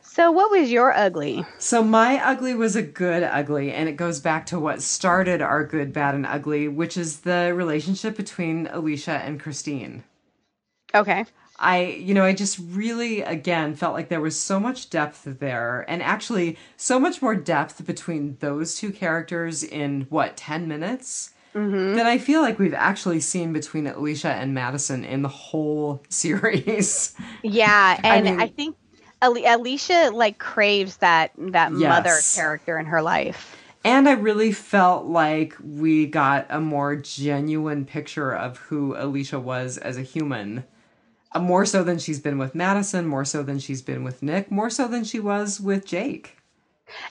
So what was your ugly? So my ugly was a good ugly, and it goes back to what started our good, bad, and ugly, which is the relationship between Alicia and Christine. Okay. I just really, again, felt like there was so much depth there, and actually so much more depth between those two characters in, 10 minutes? Mm-hmm. That I feel like we've actually seen between Alicia and Madison in the whole series. Yeah, and I think Alicia craves that Yes. mother character in her life. And I really felt like we got a more genuine picture of who Alicia was as a human. More so than she's been with Madison, more so than she's been with Nick, more so than she was with Jake.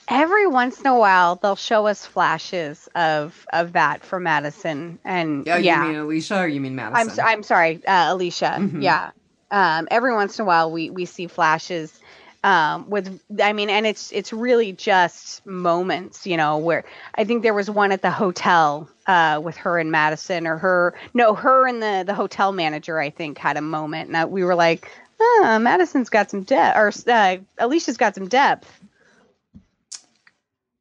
Every once in a while, they'll show us flashes of that for Madison. And You mean Alicia or you mean Madison? I'm sorry, Alicia. Mm-hmm. Yeah. Every once in a while we see flashes and it's really just moments, where I think there was one at the hotel with her and Madison, her and the hotel manager, I think, had a moment. And we were like, Madison's got some depth, or Alicia's got some depth.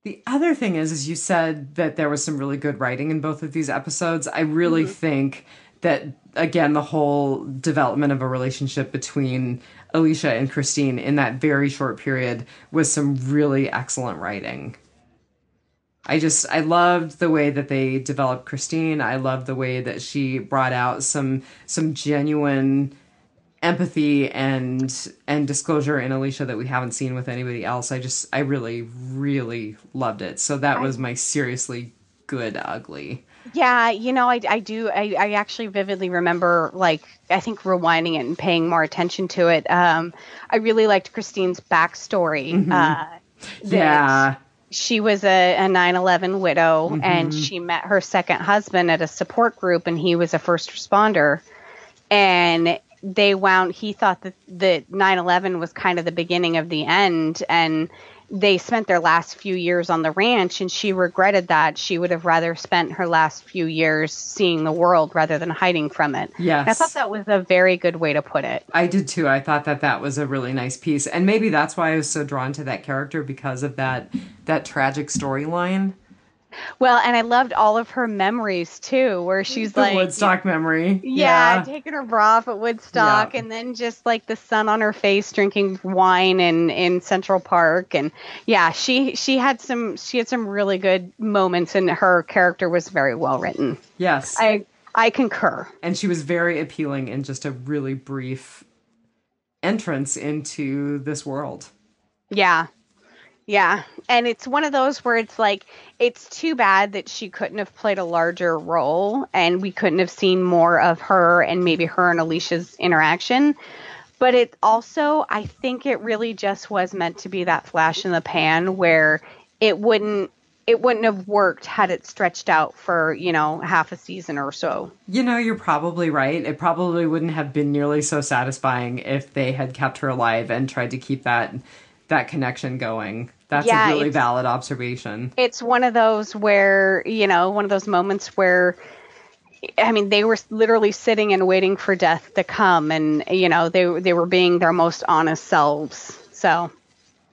The other thing is you said that there was some really good writing in both of these episodes. I really think that, again, the whole development of a relationship between Alicia and Christine in that very short period was some really excellent writing. I loved the way that they developed Christine. I loved the way that she brought out some genuine empathy and disclosure in Alicia that we haven't seen with anybody else. I really, really loved it. So that was my seriously good ugly. Yeah, I do. I actually vividly remember, I think rewinding it and paying more attention to it. I really liked Christine's backstory. Yeah. She was a 9/11 widow, and she met her second husband at a support group, and he was a first responder. And he thought that 9/11 was kind of the beginning of the end, and they spent their last few years on the ranch, and she regretted that. She would have rather spent her last few years seeing the world rather than hiding from it. Yes. And I thought that was a very good way to put it. I did too. I thought that was a really nice piece. And maybe that's why I was so drawn to that character, because of that tragic storyline. Well, and I loved all of her memories too, where she's the Woodstock memory. Yeah, taking her bra off at Woodstock, and then just the sun on her face, drinking wine in Central Park, and she had some really good moments, and her character was very well written. Yes, I concur. And she was very appealing in just a really brief entrance into this world. Yeah. Yeah, and it's one of those where it's too bad that she couldn't have played a larger role, and we couldn't have seen more of her and maybe her and Alicia's interaction. But it also, I think it really just was meant to be that flash in the pan where it wouldn't have worked had it stretched out for, half a season or so. You're probably right. It probably wouldn't have been nearly so satisfying if they had kept her alive and tried to keep that connection going. That's a really valid observation. It's one of those where, one of those moments where, I mean, they were literally sitting and waiting for death to come, and, they were being their most honest selves. So,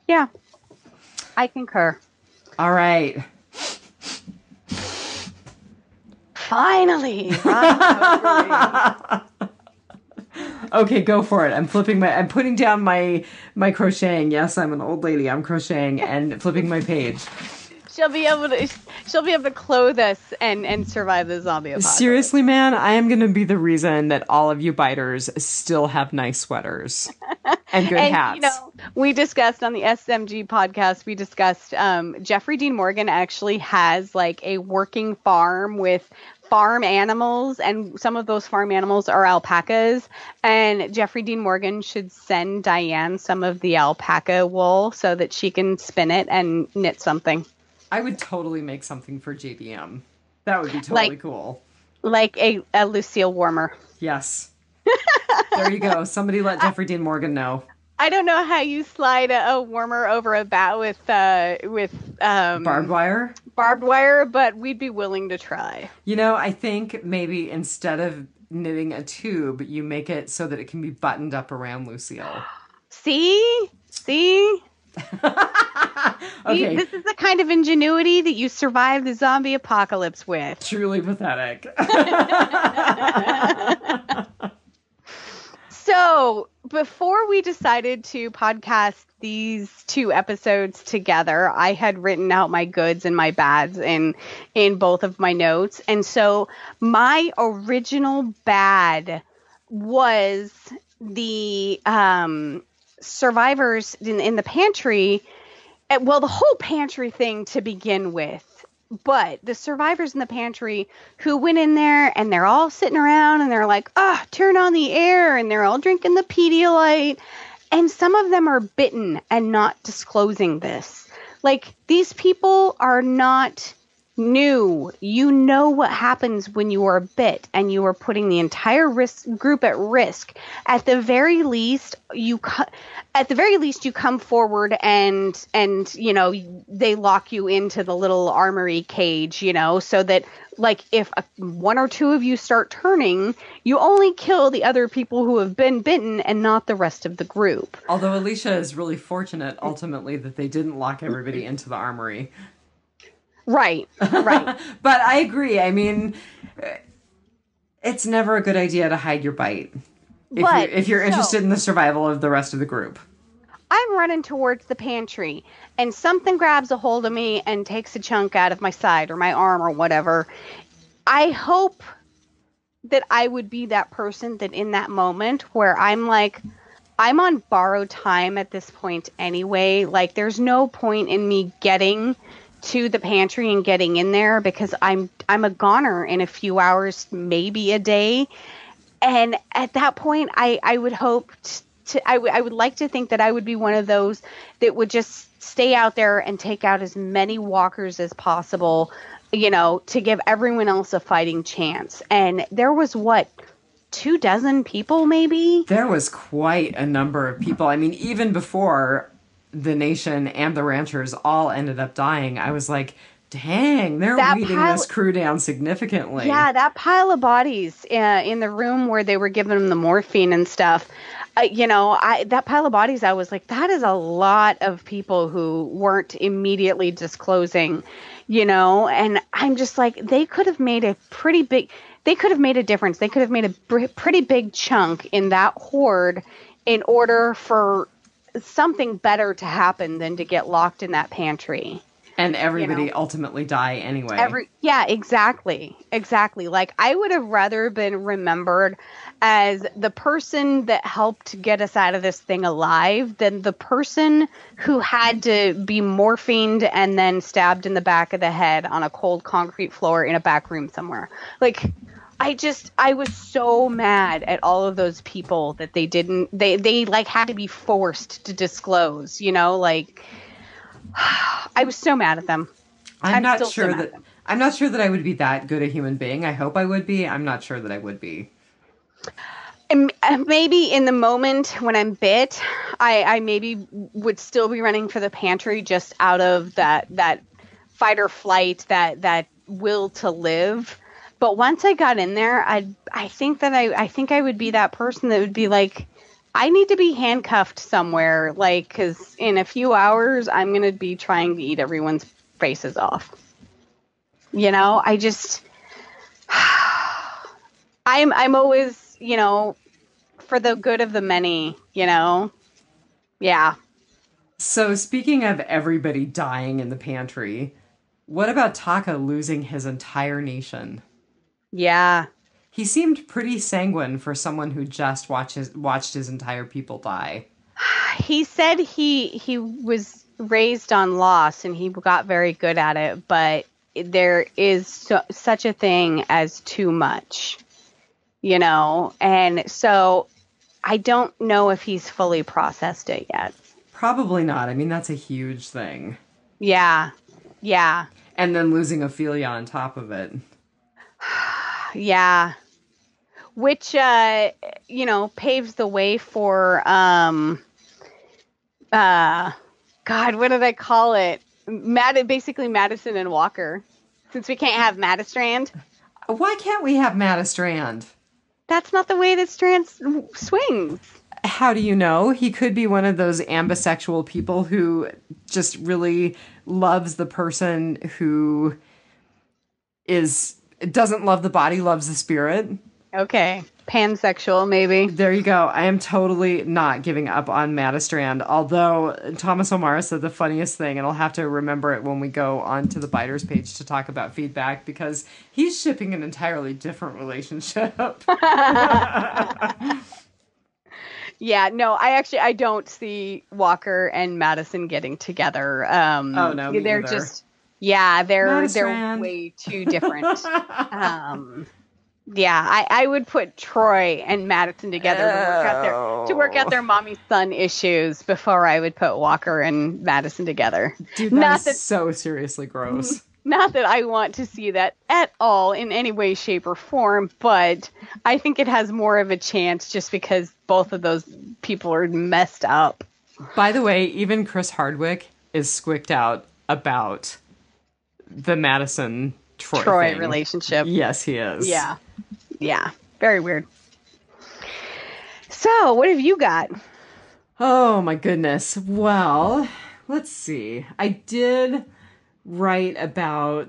yeah, I concur. All right. Finally. Okay, go for it. I'm putting down my crocheting. Yes, I'm an old lady. I'm crocheting and flipping my page. She'll be able to clothe us and survive the zombie apocalypse. Seriously, man, I am going to be the reason that all of you biters still have nice sweaters and good hats. We discussed on the SMG podcast, Jeffrey Dean Morgan actually has like a working farm with farm animals, and some of those farm animals are alpacas, and Jeffrey Dean Morgan should send Dianne some of the alpaca wool so that she can spin it and knit something. I would totally make something for JDM. That would be totally cool. Like a Lucille warmer. Yes. There you go. Somebody let Jeffrey Dean Morgan know. I don't know how you slide a warmer over a bat with barbed wire. Barbed wire, but we'd be willing to try. I think maybe instead of knitting a tube, you make it so that it can be buttoned up around Lucille. See? Okay. This is the kind of ingenuity that you survive the zombie apocalypse with. Truly pathetic. So, before we decided to podcast these 2 episodes together, I had written out my goods and my bads in both of my notes. And so my original bad was the survivors in the pantry. Well, the whole pantry thing to begin with. But the survivors in the pantry who went in there and they're all sitting around and they're like, turn on the air, and they're all drinking the Pedialyte. And some of them are bitten and not disclosing this. Like, these people are not new. You know what happens when you are bit and you are putting the entire group at risk. At the very least, you come forward and they lock you into the little armory cage, so that like if 1 or 2 of you start turning, you only kill the other people who have been bitten and not the rest of the group. Although Alicia is really fortunate ultimately that they didn't lock everybody into the armory. Right. But I agree. I mean, it's never a good idea to hide your bite if you're interested in the survival of the rest of the group. I'm running towards the pantry, and something grabs a hold of me and takes a chunk out of my side or my arm or whatever. I hope that I would be that person that in that moment where I'm like, I'm on borrowed time at this point anyway. Like, there's no point in me getting to the pantry and getting in there because I'm a goner in a few hours, maybe a day. And at that point, I would hope I would like to think that I would be one of those that would just stay out there and take out as many walkers as possible, to give everyone else a fighting chance. And there was 24 people maybe? There was quite a number of people. I mean, even before the nation and the ranchers all ended up dying, I was like, dang, they're weeding this crew down significantly. Yeah, that pile of bodies in the room where they were giving them the morphine and stuff, that pile of bodies, I was like, that is a lot of people who weren't immediately disclosing, and I'm just like, they could have made a difference. They could have made a pretty big chunk in that horde in order for something better to happen than to get locked in that pantry. And everybody ultimately die anyway. Yeah, exactly. Like, I would have rather been remembered as the person that helped get us out of this thing alive than the person who had to be morphined and then stabbed in the back of the head on a cold concrete floor in a back room somewhere. Like, I was so mad at all of those people that they like had to be forced to disclose, like, I was so mad at them. I'm not sure that I would be that good a human being. I hope I would be. I'm not sure that I would be. Maybe in the moment when I'm bit, I maybe would still be running for the pantry just out of that fight or flight, that will to live. But once I got in there, I think I would be that person that would be like, I need to be handcuffed somewhere, like, because in a few hours I'm gonna be trying to eat everyone's faces off. You know, I just I'm always, for the good of the many, Yeah. So speaking of everybody dying in the pantry, what about Taka losing his entire nation? Yeah. He seemed pretty sanguine for someone who just watched his entire people die. He said he was raised on loss and he got very good at it, but there is such a thing as too much, and so I don't know if he's fully processed it yet. Probably not. I mean, that's a huge thing. Yeah. Yeah. And then losing Ophelia on top of it. Yeah. Which, paves the way for, God, what did I call it? Basically Madison and Walker. Since we can't have Matastrand. Why can't we have Matastrand? That's not the way that Strand swings. How do you know? He could be one of those ambisexual people who just really loves the person who doesn't love the body, loves the spirit. Okay. Pansexual, maybe. There you go. I am totally not giving up on Matastrand, although Thomas O'Mara said the funniest thing, and I'll have to remember it when we go onto the Biters page to talk about feedback, because he's shipping an entirely different relationship. Yeah, no, I don't see Walker and Madison getting together. Oh, no, me they're either. just, they're way too different. Yeah, I would put Troy and Madison together to work out their mommy-son issues before I would put Walker and Madison together. Dude, that's so seriously gross. Not that I want to see that at all in any way, shape, or form, but I think it has more of a chance just because both of those people are messed up. By the way, even Chris Hardwick is squicked out about the Madison Troy relationship. Yes, he is. Yeah. Yeah. Very weird. So, what have you got? Oh, my goodness. Well, let's see. I did write about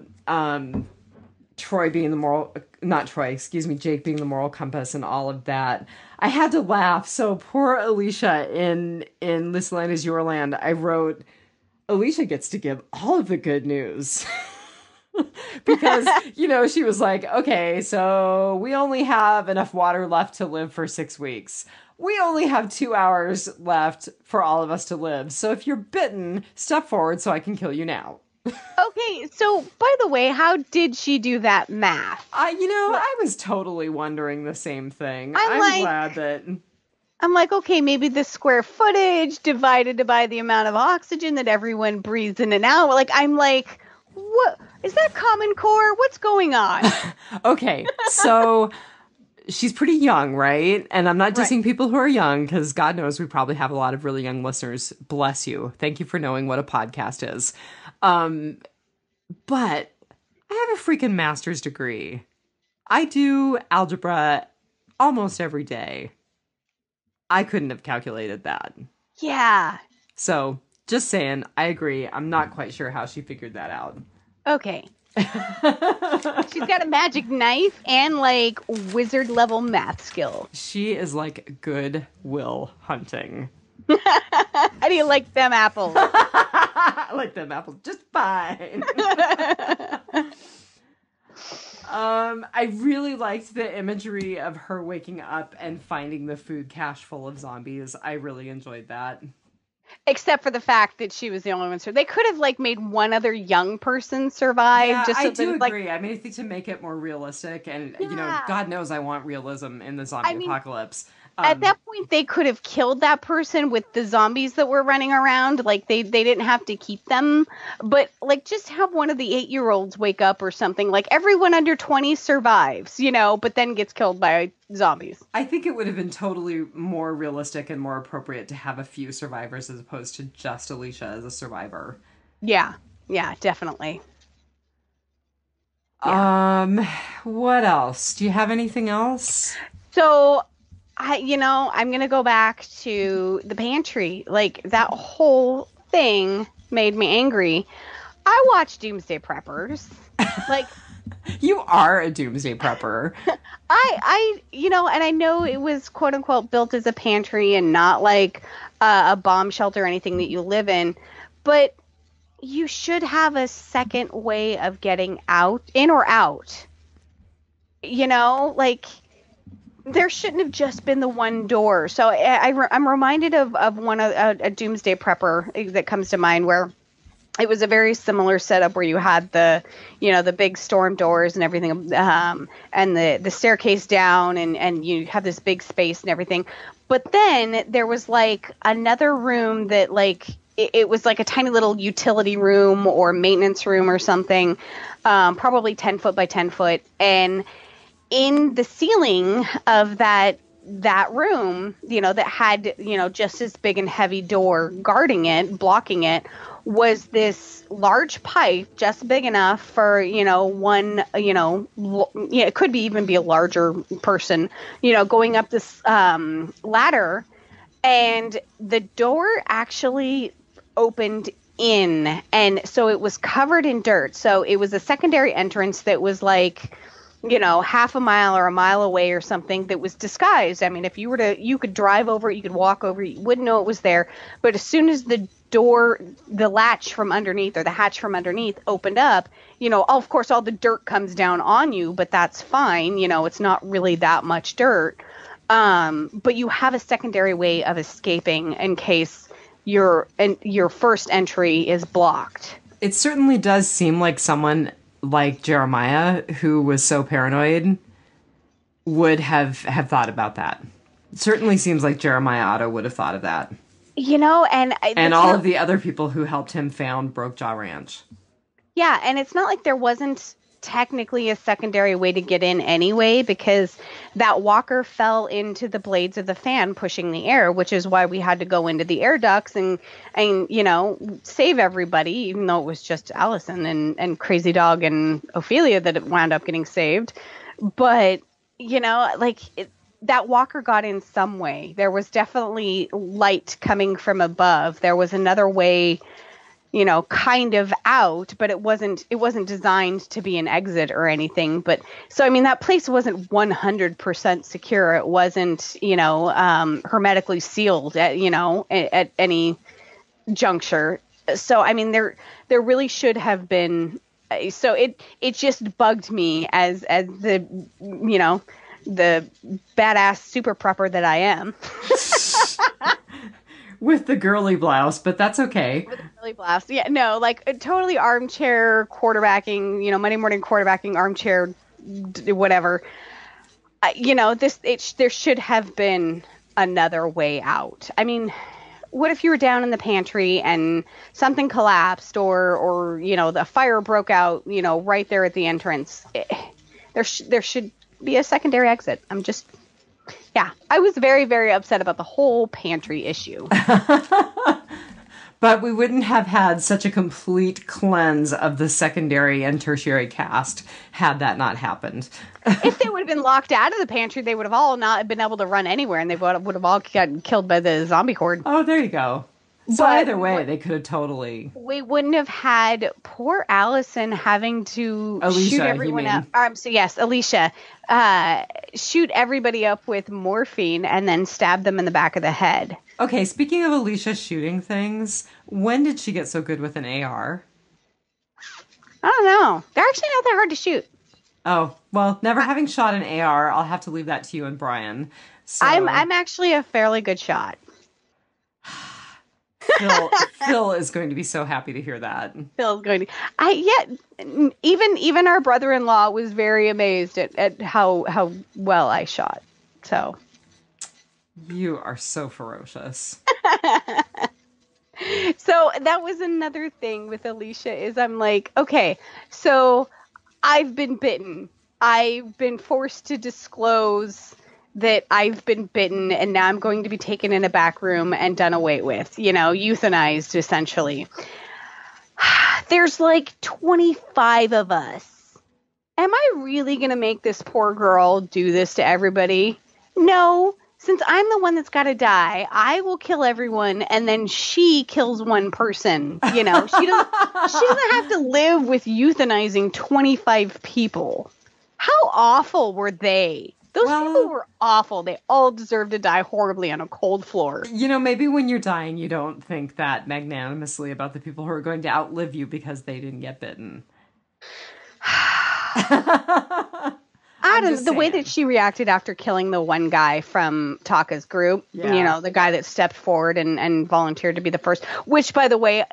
Jake being the moral compass and all of that. I had to laugh. So poor Alicia in This Land Is Your Land, I wrote, Alicia gets to give all of the good news. Because, she was like, okay, so we only have enough water left to live for 6 weeks. We only have 2 hours left for all of us to live. So if you're bitten, step forward so I can kill you now. Okay, so by the way, how did she do that math? I was totally wondering the same thing. I'm glad that... I'm like, okay, maybe the square footage divided by the amount of oxygen that everyone breathes in and out. I'm like, what? Is that Common Core? What's going on? Okay, so she's pretty young, right? And I'm not dissing people who are young, because God knows we probably have a lot of really young listeners. Bless you. Thank you for knowing what a podcast is. But I have a freaking master's degree. I do algebra almost every day. I couldn't have calculated that. Yeah. So, just saying, I agree. I'm not quite sure how she figured that out. Okay. She's got a magic knife and, wizard level math skill. She is like Good Will Hunting. How do you like them apples? I like them apples just fine. I really liked the imagery of her waking up and finding the food cache full of zombies. I really enjoyed that. Except for the fact that she was the only one. So they could have made one other young person survive. Yeah, just so I do that, agree. I think to make it more realistic, and God knows I want realism in the zombie apocalypse. At that point, they could have killed that person with the zombies that were running around. Like, they didn't have to keep them. But, like, just have one of the 8-year-olds wake up or something. Like, everyone under 20 survives, but then gets killed by zombies. I think it would have been totally more realistic and more appropriate to have a few survivors as opposed to just Alicia as a survivor. Yeah, definitely. Yeah. What else? Do you have anything else? So... I'm going to go back to the pantry. Like, that whole thing made me angry. I watch Doomsday Preppers. Like, you are a Doomsday Prepper. And I know it was quote unquote built as a pantry and not like a bomb shelter or anything that you live in, but you should have a second way of getting in or out. Like, there shouldn't have just been the one door. So I'm reminded of a Doomsday Prepper that comes to mind where it was a very similar setup where you had the big storm doors and everything, and the staircase down, and you have this big space and everything. But then there was like another room that like it was like a tiny little utility room or maintenance room or something, probably 10 foot by 10 foot, and in the ceiling of that room, that had, just as big and heavy door guarding it, blocking it, was this large pipe just big enough for, one, it could even be a larger person, going up this ladder, and the door actually opened in, and so it was covered in dirt. So it was a secondary entrance that was like, half a mile or a mile away or something, that was disguised. I mean, if you could drive over it, you could walk over it, you wouldn't know it was there. But as soon as the latch from underneath, or the hatch from underneath, opened up, of course, all the dirt comes down on you, but that's fine. It's not really that much dirt. But you have a secondary way of escaping in case your first entry is blocked. It certainly does seem like someone like Jeremiah, who was so paranoid, would have thought about that. It certainly seems like Jeremiah Otto would have thought of that. And all of the other people who helped him found Brokejaw Ranch. Yeah, and it's not like there wasn't technically a secondary way to get in anyway, because that walker fell into the blades of the fan pushing the air, which is why we had to go into the air ducts and save everybody, even though it was just Allison and Crazy Dog and Ophelia that wound up getting saved. But that walker got in some way. There was definitely light coming from above. There was another way, kind of out, but it wasn't designed to be an exit or anything. But so, I mean, that place wasn't 100% secure. It wasn't, hermetically sealed at any juncture. So, I mean, there really should have been. So it just bugged me as the, the badass super prepper that I am. With the girly blouse, but that's okay. With the girly blouse. Yeah, no, like totally armchair quarterbacking, Monday morning quarterbacking, armchair, whatever. There should have been another way out. I mean, what if you were down in the pantry and something collapsed or the fire broke out, right there at the entrance? There should be a secondary exit. I was very, very upset about the whole pantry issue. But we wouldn't have had such a complete cleanse of the secondary and tertiary cast had that not happened. If they would have been locked out of the pantry, they would have all not been able to run anywhere, and they would have all gotten killed by the zombie horde. Oh, there you go. So either way, they could have totally... We wouldn't have had poor Allison having to Alicia, shoot everyone up. So yes, Alicia. Shoot everybody up with morphine and then stab them in the back of the head. Okay, speaking of Alicia shooting things, when did she get so good with an AR? I don't know. They're actually not that hard to shoot. Oh, well, never having shot an AR, I'll have to leave that to you and Brian. So... I'm actually a fairly good shot. Phil is going to be so happy to hear that. Phil's going to. Even our brother-in-law was very amazed at how well I shot. So, You are so ferocious. So that was another thing with Alicia is I'm like, okay, so I've been bitten. I've been forced to disclose that I've been bitten, and now I'm going to be taken in a back room and done away with, euthanized essentially. There's like 25 of us. Am I really going to make this poor girl do this to everybody? No. Since I'm the one that's got to die, I will kill everyone, and then she kills one person. She doesn't have to live with euthanizing 25 people. How awful were they? Those people were awful. They all deserve to die horribly on a cold floor. Maybe when you're dying, you don't think that magnanimously about the people who are going to outlive you because they didn't get bitten. The way that she reacted after killing the one guy from Taka's group, the guy that stepped forward and volunteered to be the first, which, by the way,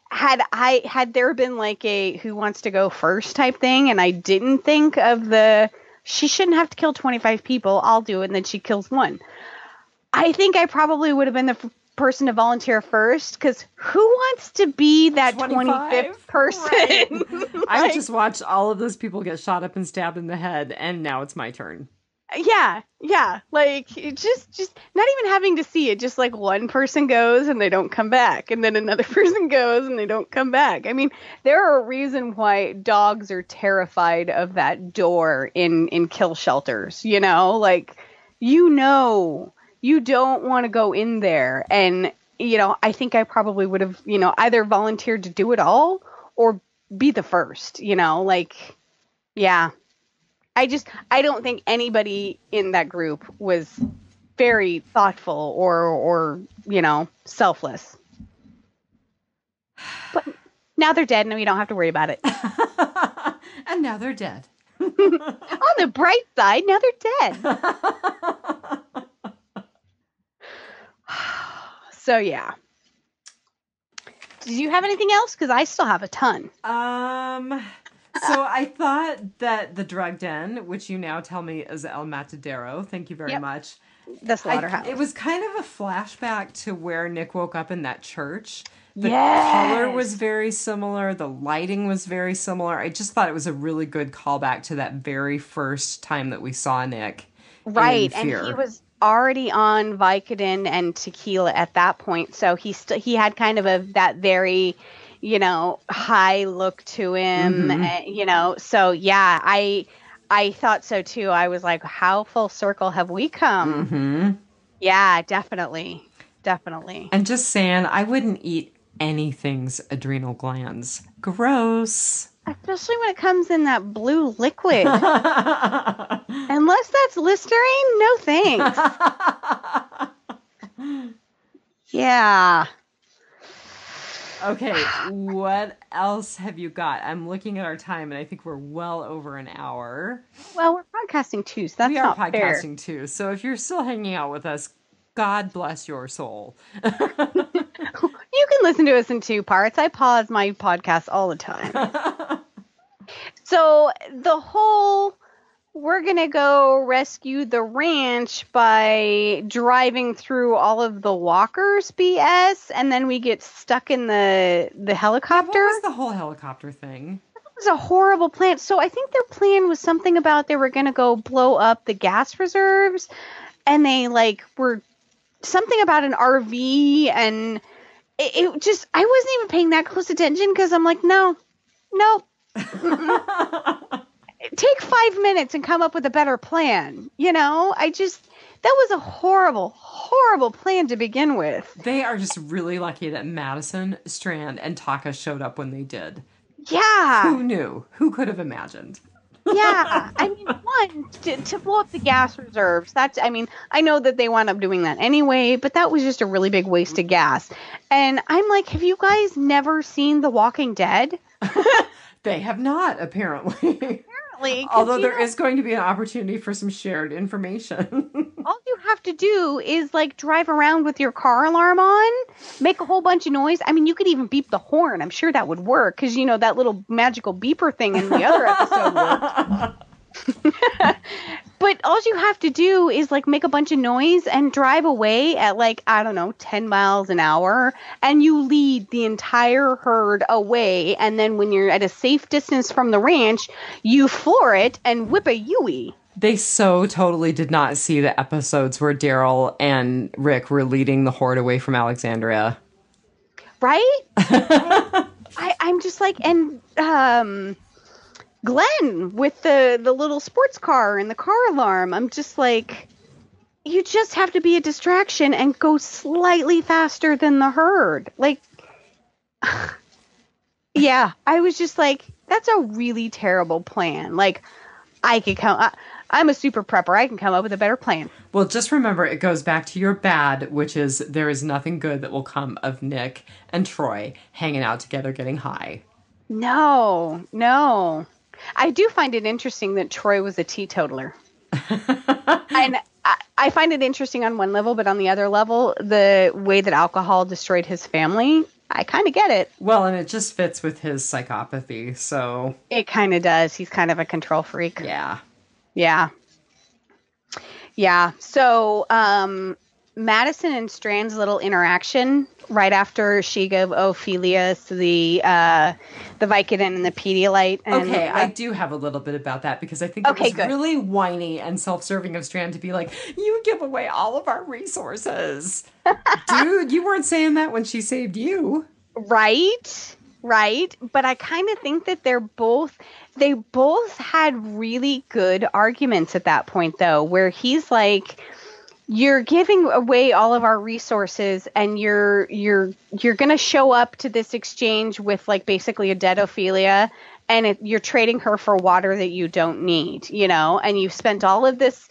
had there been like a who wants to go first type thing, and I didn't think of she shouldn't have to kill 25 people, I'll do it, and then she kills one. I think I probably would have been the person to volunteer first, because who wants to be that 25th person? Right. I just watched all of those people get shot up and stabbed in the head, and now it's my turn. Yeah. Like, just not even having to see it. Just like one person goes and they don't come back, and then another person goes and they don't come back. I mean, there are a reason why dogs are terrified of that door in kill shelters. Like, you don't want to go in there. And, I think I probably would have, either volunteered to do it all or be the first, yeah. I don't think anybody in that group was very thoughtful or selfless. But now they're dead and we don't have to worry about it. And now they're dead. On the bright side, now they're dead. So, yeah. Did you have anything else? Because I still have a ton. So I thought that the drug den, which you now tell me is El Matadero, thank you very much. The slaughterhouse. It was kind of a flashback to where Nick woke up in that church. The color was very similar. The lighting was very similar. I just thought it was a really good callback to that very first time that we saw Nick. Right, and he was already on Vicodin and tequila at that point, so he had kind of that very, high look to him, so yeah, I thought so too. I was like, how full circle have we come? Mm-hmm. Yeah, definitely. And just saying, I wouldn't eat anything's adrenal glands. Gross. Especially when it comes in that blue liquid. Unless that's Listerine, no thanks. Yeah. Okay, what else have you got? I'm looking at our time, and I think we're well over an hour. Well, we're podcasting too, so that's not fair. We are podcasting too, so if you're still hanging out with us, God bless your soul. You can listen to us in 2 parts. I pause my podcast all the time. So the whole, we're going to go rescue the ranch by driving through all of the walkers BS, and then we get stuck in the helicopter. What was the whole helicopter thing? It was a horrible plan. So I think their plan was something about they were going to go blow up the gas reserves, and they were something about an RV, and it just, I wasn't even paying that close attention because I'm like, no. Take 5 minutes and come up with a better plan. That was a horrible, horrible plan to begin with. They are just really lucky that Madison, Strand, and Taka showed up when they did. Yeah. Who knew? Who could have imagined? Yeah. I mean, one, to blow up the gas reserves, I know that they wound up doing that anyway, but that was just a really big waste of gas. And I'm like, have you guys never seen The Walking Dead? They have not, apparently. Although there is going to be an opportunity for some shared information. All you have to do is drive around with your car alarm on, make a whole bunch of noise. I mean, you could even beep the horn. I'm sure that would work because, that little magical beeper thing in the other episode worked. But all you have to do is like make a bunch of noise and drive away at like, I don't know, 10 miles an hour, and you lead the entire herd away. And then when you're at a safe distance from the ranch, you floor it and whip a Yui. They so totally did not see the episodes where Daryl and Rick were leading the horde away from Alexandria. Right? I'm just like, and Glenn with the little sports car and the car alarm. I'm just like, you just have to be a distraction and go slightly faster than the herd. Like, yeah, I was just like, that's a really terrible plan. Like, I'm a super prepper. I can come up with a better plan. Well, just remember, it goes back to your bad, which is there is nothing good that will come of Nick and Troy hanging out together getting high. No. I do find it interesting that Troy was a teetotaler. And I find it interesting on one level, but on the other level, the way that alcohol destroyed his family, I kind of get it. Well, and it just fits with his psychopathy, so... It kind of does. He's kind of a control freak. Yeah. So, Madison and Strand's little interaction right after she gave Ophelia the Vicodin and the Pedialyte. And, okay, I do have a little bit about that because I think it was really whiny and self-serving of Strand to be like, you give away all of our resources. Dude, you weren't saying that when she saved you. Right. But I kind of think that they both had really good arguments at that point, though, where he's like, you're giving away all of our resources and you're going to show up to this exchange with like basically a dead Ophelia, and you're trading her for water that you don't need, and you've spent all of this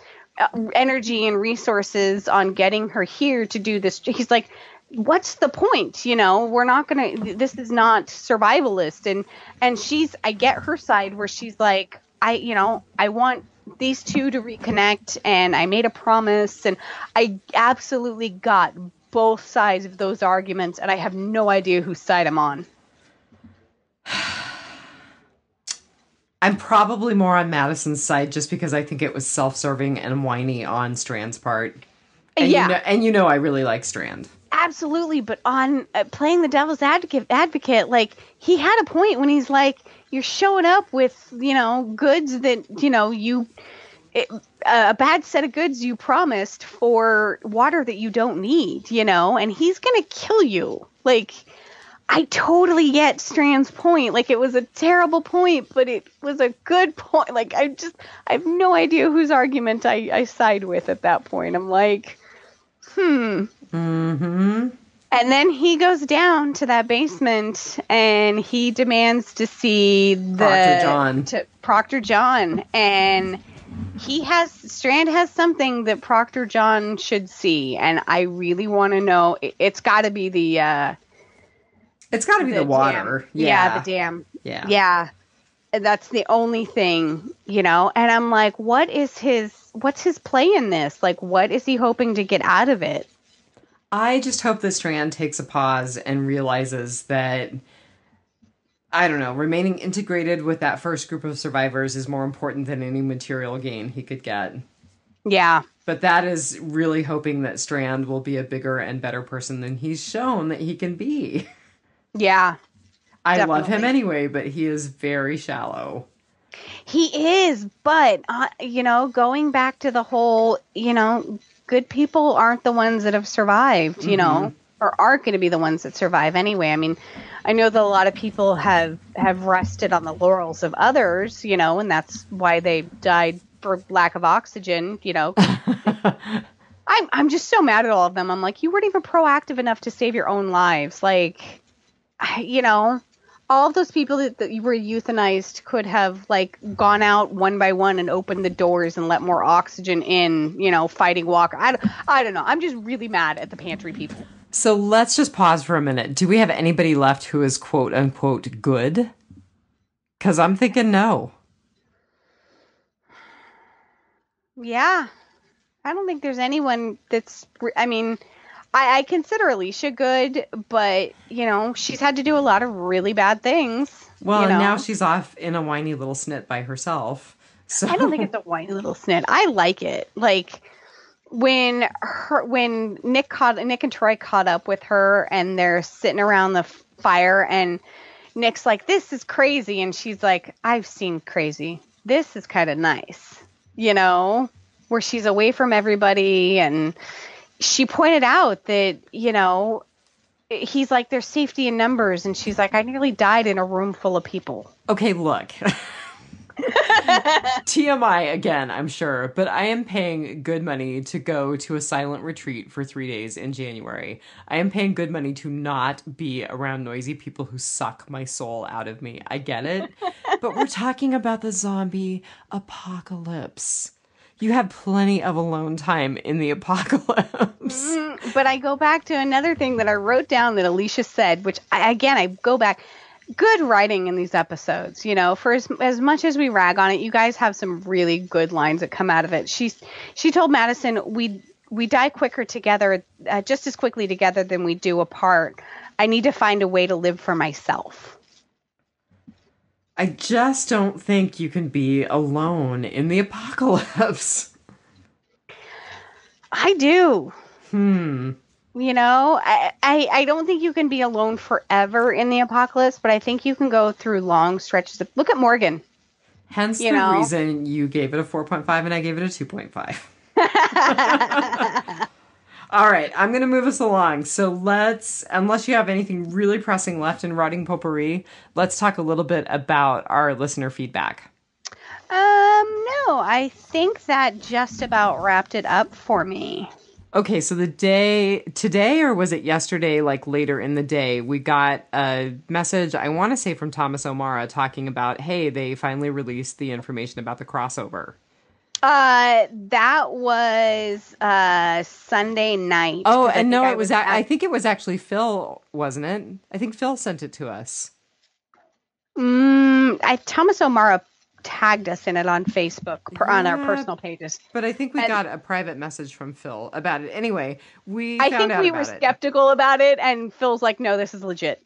energy and resources on getting her here to do this. He's like, what's the point? We're not going to, this is not survivalist. And I get her side where she's like, I want these two to reconnect, and I made a promise, and I absolutely got both sides of those arguments, and I have no idea whose side I'm on. I'm probably more on Madison's side just because I think it was self-serving and whiny on Strand's part. And I really like Strand. Absolutely, but on playing the devil's advocate, like, he had a point when he's like, you're showing up with, goods that, a bad set of goods you promised for water that you don't need, and he's going to kill you. Like, I totally get Strand's point. Like, it was a terrible point, but it was a good point. Like, I have no idea whose argument I side with at that point. I'm like, Mm-hmm. And then he goes down to that basement and he demands to see Proctor John. And Strand has something that Proctor John should see. And I really want to know, it's got to be the water. Dam. Yeah, the dam. Yeah. That's the only thing, and I'm like, what's his play in this? Like, what is he hoping to get out of it? I just hope that Strand takes a pause and realizes that, I don't know, remaining integrated with that first group of survivors is more important than any material gain he could get. Yeah. But that is really hoping that Strand will be a bigger and better person than he's shown that he can be. Yeah. I love him anyway, but he is very shallow. He is, but, going back to the whole, good people aren't the ones that have survived, or aren't going to be the ones that survive anyway. I mean, I know that a lot of people have rested on the laurels of others, and that's why they died for lack of oxygen, I'm just so mad at all of them. I'm like, you weren't even proactive enough to save your own lives. Like, all of those people that you were euthanized could have, like, gone out one by one and opened the doors and let more oxygen in, fighting Walker. I don't know. I'm just really mad at the pantry people. So let's just pause for a minute. Do we have anybody left who is quote unquote good? Because I'm thinking no. Yeah. I don't think there's anyone that's, I consider Alicia good, but, she's had to do a lot of really bad things. Well, and now she's off in a whiny little snit by herself So I don't think it's a whiny little snit. I like it. Like when Nick and Troy caught up with her and they're sitting around the fire and Nick's like, "This is crazy," and she's like, "I've seen crazy. This is kind of nice," where she's away from everybody, and she pointed out that he's like, "There's safety in numbers," and she's like, "I nearly died in a room full of people." Okay, look. TMI again, I'm sure, but I am paying good money to go to a silent retreat for 3 days in January. I am paying good money to not be around noisy people who suck my soul out of me. I get it, but we're talking about the zombie apocalypse. You have plenty of alone time in the apocalypse. But I go back to another thing that I wrote down that Alicia said, which I go back. Good writing in these episodes, for as much as we rag on it, you guys have some really good lines that come out of it. She told Madison, we die quicker together, just as quickly together than we do apart. I need to find a way to live for myself. I just don't think you can be alone in the apocalypse. I do. I don't think you can be alone forever in the apocalypse, but I think you can go through long stretches of... Look at Morgan. Hence the reason you gave it a 4.5 and I gave it a 2.5. All right, I'm going to move us along. So unless you have anything really pressing left in Rotting Potpourri, let's talk a little bit about our listener feedback. No, I think that just about wrapped it up for me. Okay, so today, or was it yesterday, like later in the day, we got a message, I want to say from Thomas O'Mara, talking about, hey, they finally released the information about the crossover. That was Sunday night. Oh, and no, it was. I think it was actually Phil, wasn't it? I think Phil sent it to us. Thomas O'Mara tagged us in it on Facebook on our personal pages. But I think we got a private message from Phil about it. Anyway, we were skeptical about it, and Phil's like, "No, this is legit."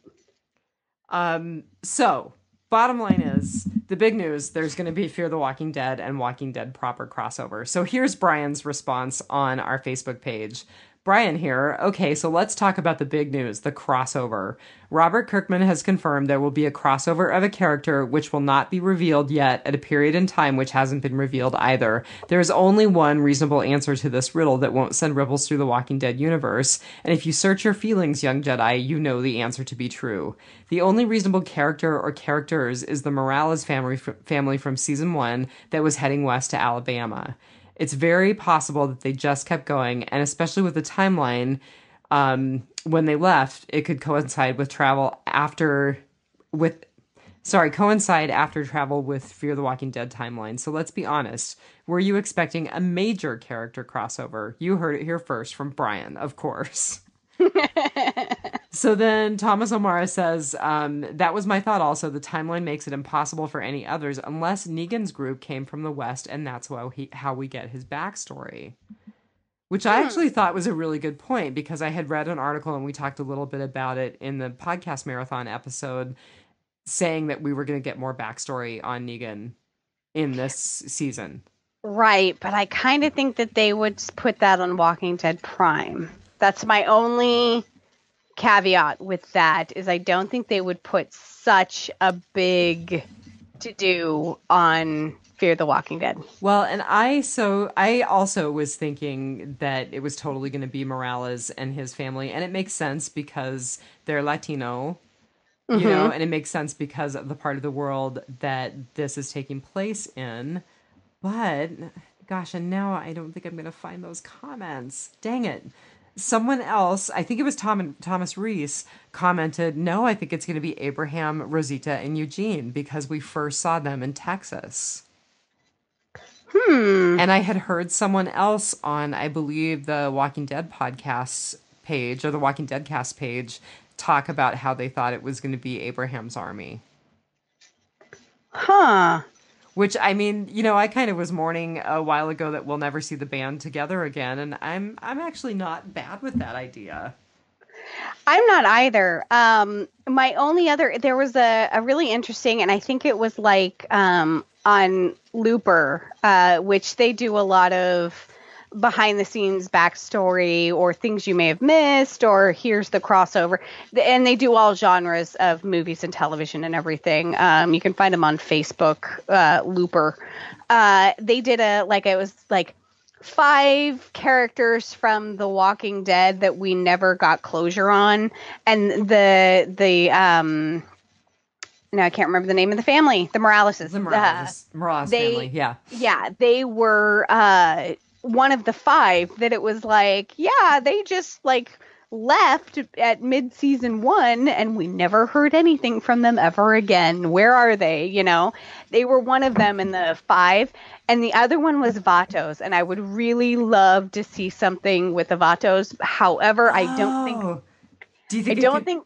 So bottom line is the big news. There's going to be Fear the Walking Dead and Walking Dead proper crossover. So here's Brian's response on our Facebook page. Brian here. Okay, so let's talk about the big news, the crossover. Robert Kirkman has confirmed there will be a crossover of a character which will not be revealed yet at a period in time which hasn't been revealed either. There is only one reasonable answer to this riddle that won't send ripples through the Walking Dead universe, and if you search your feelings, young Jedi, you know the answer to be true. The only reasonable character or characters is the Morales family from season 1 that was heading west to Alabama. It's very possible that they just kept going, and especially with the timeline, when they left, it could coincide after travel with Fear the Walking Dead timeline. So let's be honest. Were you expecting a major character crossover? You heard it here first from Brian, of course. So then Thomas O'Mara says, that was my thought also. The timeline makes it impossible for any others unless Negan's group came from the West, and that's how we get his backstory. Which I actually thought was a really good point, because I had read an article and we talked a little bit about it in the podcast marathon episode, saying that we were going to get more backstory on Negan in this season. Right, but I kind of think that they would put that on Walking Dead Prime. That's my only caveat with that, is I don't think they would put such a big to-do on Fear the Walking Dead. Well, and I also was thinking that it was totally going to be Morales and his family, and it makes sense because they're Latino, and it makes sense because of the part of the world that this is taking place in. But, gosh, and now I don't think I'm going to find those comments. Dang it. Someone else, I think it was Thomas Reese, commented, no, I think it's going to be Abraham, Rosita, and Eugene, because we first saw them in Texas. And I had heard someone else on, I believe, the Walking Dead podcast page, or the Walking Dead cast page, talk about how they thought it was going to be Abraham's army. Which, I mean, I kind of was mourning a while ago that we'll never see the band together again, and I'm actually not bad with that idea. I'm not either. My only other, there was a really interesting, and I think it was like Looper, which they do a lot of behind the scenes backstory or things you may have missed, or here's the crossover. And they do all genres of movies and television and everything. You can find them on Facebook, Looper. They did it was like 5 characters from The Walking Dead that we never got closure on. And no, I can't remember the name of the family. The Moraleses. The Morales family, yeah. Yeah, they were one of the 5 that it was like, yeah, they just like left at mid-season 1 and we never heard anything from them ever again. Where are they? You know, they were one of them in the 5. And the other one was Vatos. And I would really love to see something with the Vatos. However, I don't think... Do you think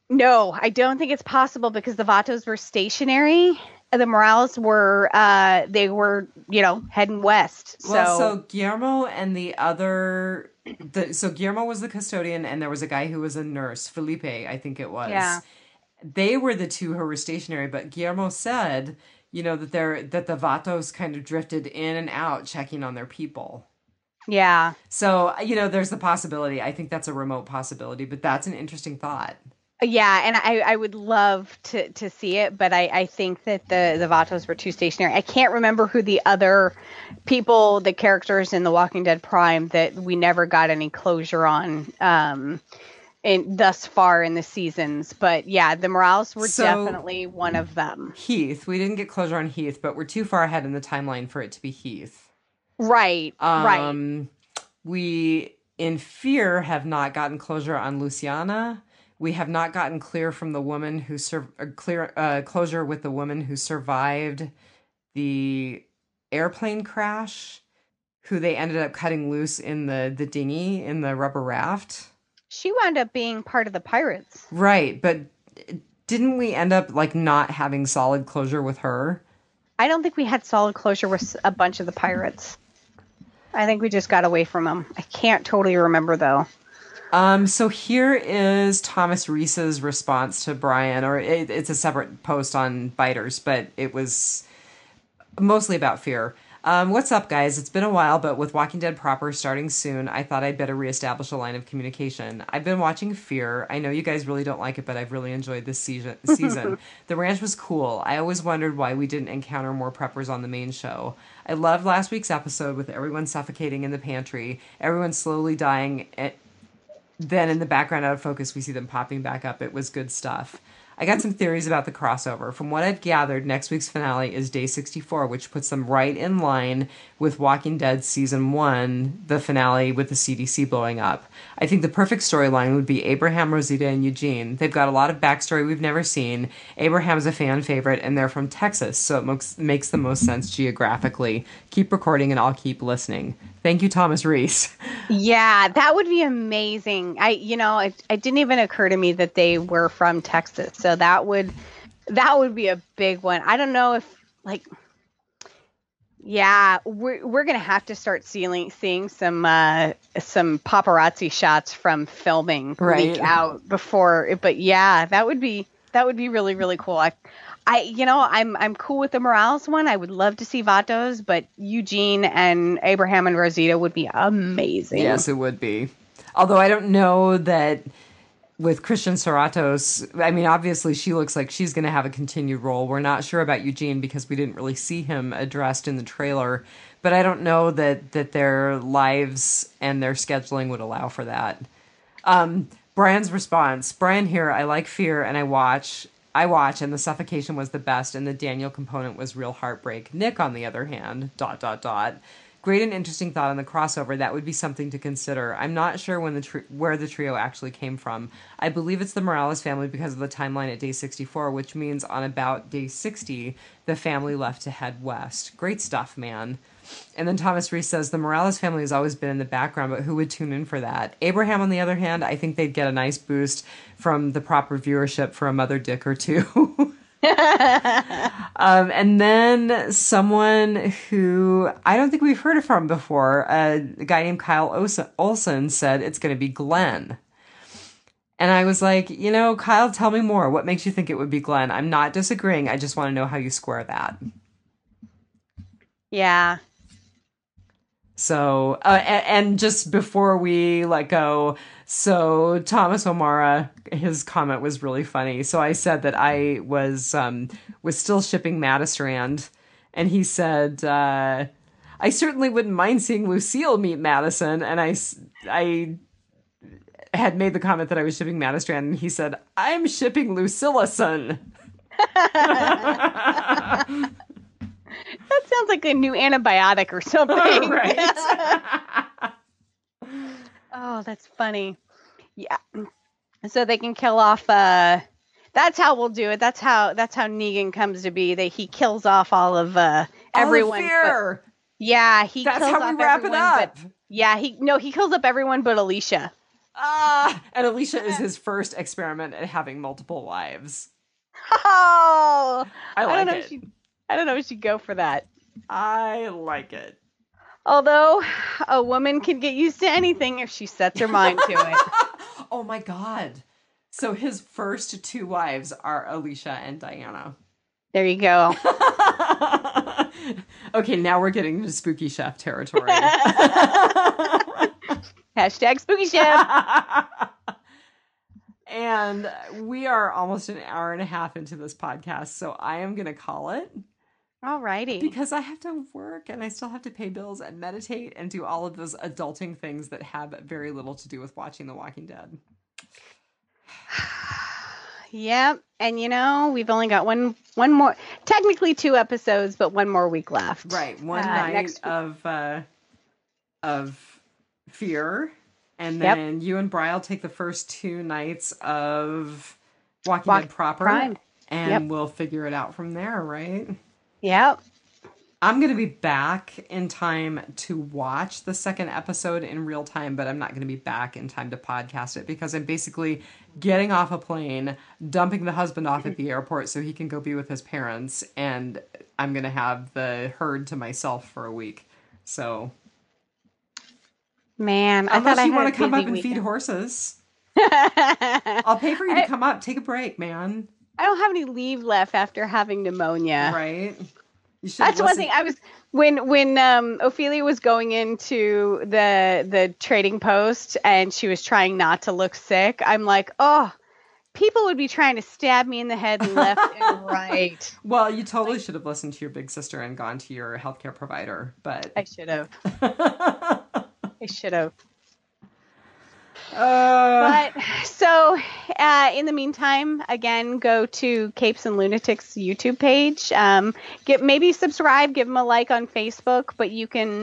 No, I don't think it's possible because the Vatos were stationary. The Morales were, they were, heading west. Well, so Guillermo and the other, so Guillermo was the custodian and there was a guy who was a nurse, Felipe, I think it was. Yeah. They were the 2 who were stationary, but Guillermo said, that the Vatos kind of drifted in and out checking on their people. Yeah. So, there's the possibility. I think that's a remote possibility, but that's an interesting thought. Yeah, and I would love to see it, but I think that the Vatos were too stationary. I can't remember who the other people, the characters in The Walking Dead Prime that we never got any closure on thus far in the seasons. But yeah, the Morales were definitely one of them. Heath, we didn't get closure on Heath, but we're too far ahead in the timeline for it to be Heath. Right, right. We, in Fear, have not gotten closure on Luciana. We have not gotten clear from the woman who closure with the woman who survived the airplane crash, who they ended up cutting loose in the dinghy in the rubber raft. She wound up being part of the pirates. Right, but didn't we end up not having solid closure with her? I don't think we had solid closure with a bunch of the pirates. I think we just got away from them. I can't totally remember though. So here is Thomas Reese's response to Brian, or it's a separate post on Biters, but it was mostly about Fear. What's up, guys? It's been a while, but with Walking Dead proper starting soon, I thought I'd better reestablish a line of communication. I've been watching Fear. I know you guys really don't like it, but I've really enjoyed this season. The ranch was cool. I always wondered why we didn't encounter more preppers on the main show. I loved last week's episode with everyone suffocating in the pantry, everyone slowly dying. Then in the background out of focus, we see them popping back up. It was good stuff. I got some theories about the crossover. From what I've gathered, next week's finale is day 64, which puts them right in line with Walking Dead Season 1, the finale with the CDC blowing up. I think the perfect storyline would be Abraham, Rosita, and Eugene. They've got a lot of backstory we've never seen. Abraham's a fan favorite, and they're from Texas, so it makes the most sense geographically. Keep recording, and I'll keep listening. Thank you, Thomas Reese. Yeah, that would be amazing. It didn't even occur to me that they were from Texas. So that would be a big one. I don't know if we're gonna have to start seeing some paparazzi shots from filming leak out before. But yeah, that would be really, really cool. I'm cool with the Morales one. I would love to see Vatos, but Eugene and Abraham and Rosita would be amazing. Yes, it would be. Although I don't know that with Christian Serratos, I mean, obviously she looks like she's going to have a continued role. We're not sure about Eugene because we didn't really see him addressed in the trailer, but I don't know that their lives and their scheduling would allow for that. Brian's response. Brian here, I like Fear and I watch, and the suffocation was the best, and the Daniel component was real heartbreak. Nick, on the other hand, ... Great and interesting thought on the crossover. That would be something to consider. I'm not sure where the trio actually came from. I believe it's the Morales family because of the timeline at day 64, which means on about day 60, the family left to head west. Great stuff, man. And then Thomas Reese says, the Morales family has always been in the background, but who would tune in for that? Abraham, on the other hand, I think they'd get a nice boost from the proper viewership for a mother dick or two. And then someone who I don't think we've heard from before, a guy named Kyle Olson said it's going to be Glenn. And I was like, Kyle, tell me more. What makes you think it would be Glenn? I'm not disagreeing. I just want to know how you square that. Yeah. So, and just before we let go, so Thomas O'Mara, his comment was really funny. So I said that I was still shipping Madistrand, and he said, I certainly wouldn't mind seeing Lucille meet Madison. And I had made the comment that I was shipping Madistrand, and he said, I'm shipping Lucillison. That sounds like a new antibiotic or something. Right. Oh, that's funny. Yeah. So they can kill off that's how we'll do it. That's how Negan comes to be. That he kills off all of everyone. Fear. Yeah, he That's kills how off we wrap it up. He kills up everyone but Alicia. And Alicia is his first experiment at having multiple wives. Oh, I like it. I don't know if she'd go for that. I like it. Although a woman can get used to anything if she sets her mind to it. Oh my God. So his first two wives are Alicia and Diana. There you go. Okay, now we're getting into spooky chef territory. Hashtag spooky chef. And we are almost an hour and a half into this podcast, so I am going to call it. Alrighty. Because I have to work and I still have to pay bills and meditate and do all of those adulting things that have very little to do with watching The Walking Dead. Yep. And we've only got one more, technically 2 episodes, but 1 more week left. Right. One night of fear. And then you and Bri will take the first 2 nights of Walking Dead proper. Prime. And we'll figure it out from there, right? Yep. I'm going to be back in time to watch the second episode in real time, but I'm not going to be back in time to podcast it because I'm basically getting off a plane, dumping the husband off at the airport so he can go be with his parents, and I'm going to have the herd to myself for a week. So, man, unless you want to come up and feed horses, I'll pay for you to come up. Take a break, man. I don't have any leave left after having pneumonia. Right. That's one thing. I was when Ophelia was going into the trading post and she was trying not to look sick. I'm like, oh, people would be trying to stab me in the head left and right. Well, you totally should have listened to your big sister and gone to your healthcare provider, but I should have. I should have. But so in the meantime, again, go to Capes and Lunatics YouTube page. Maybe subscribe, give them a like on Facebook, but you can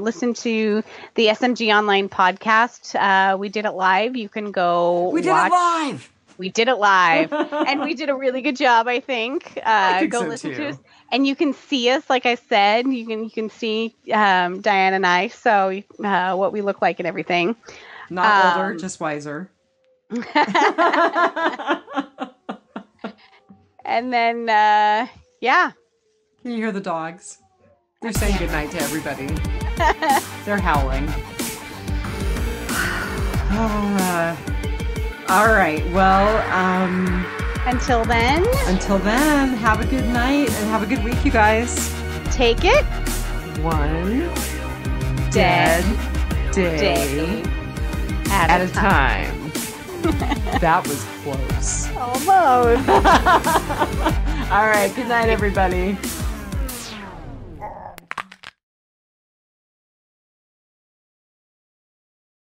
listen to the SMG Online podcast. We did it live. You can go We did it live. We did it live, and we did a really good job, I think. I think go so listen too. to us, and you can see us. Like I said, you can see Dianne and I, so what we look like and everything. Not older, just wiser. And then, yeah. Can you hear the dogs? They're saying goodnight to everybody. They're howling. All right. Well, Until then, have a good night and have a good week, you guys. take it One dead day at a time. That was close. Almost. All right. Good night, everybody.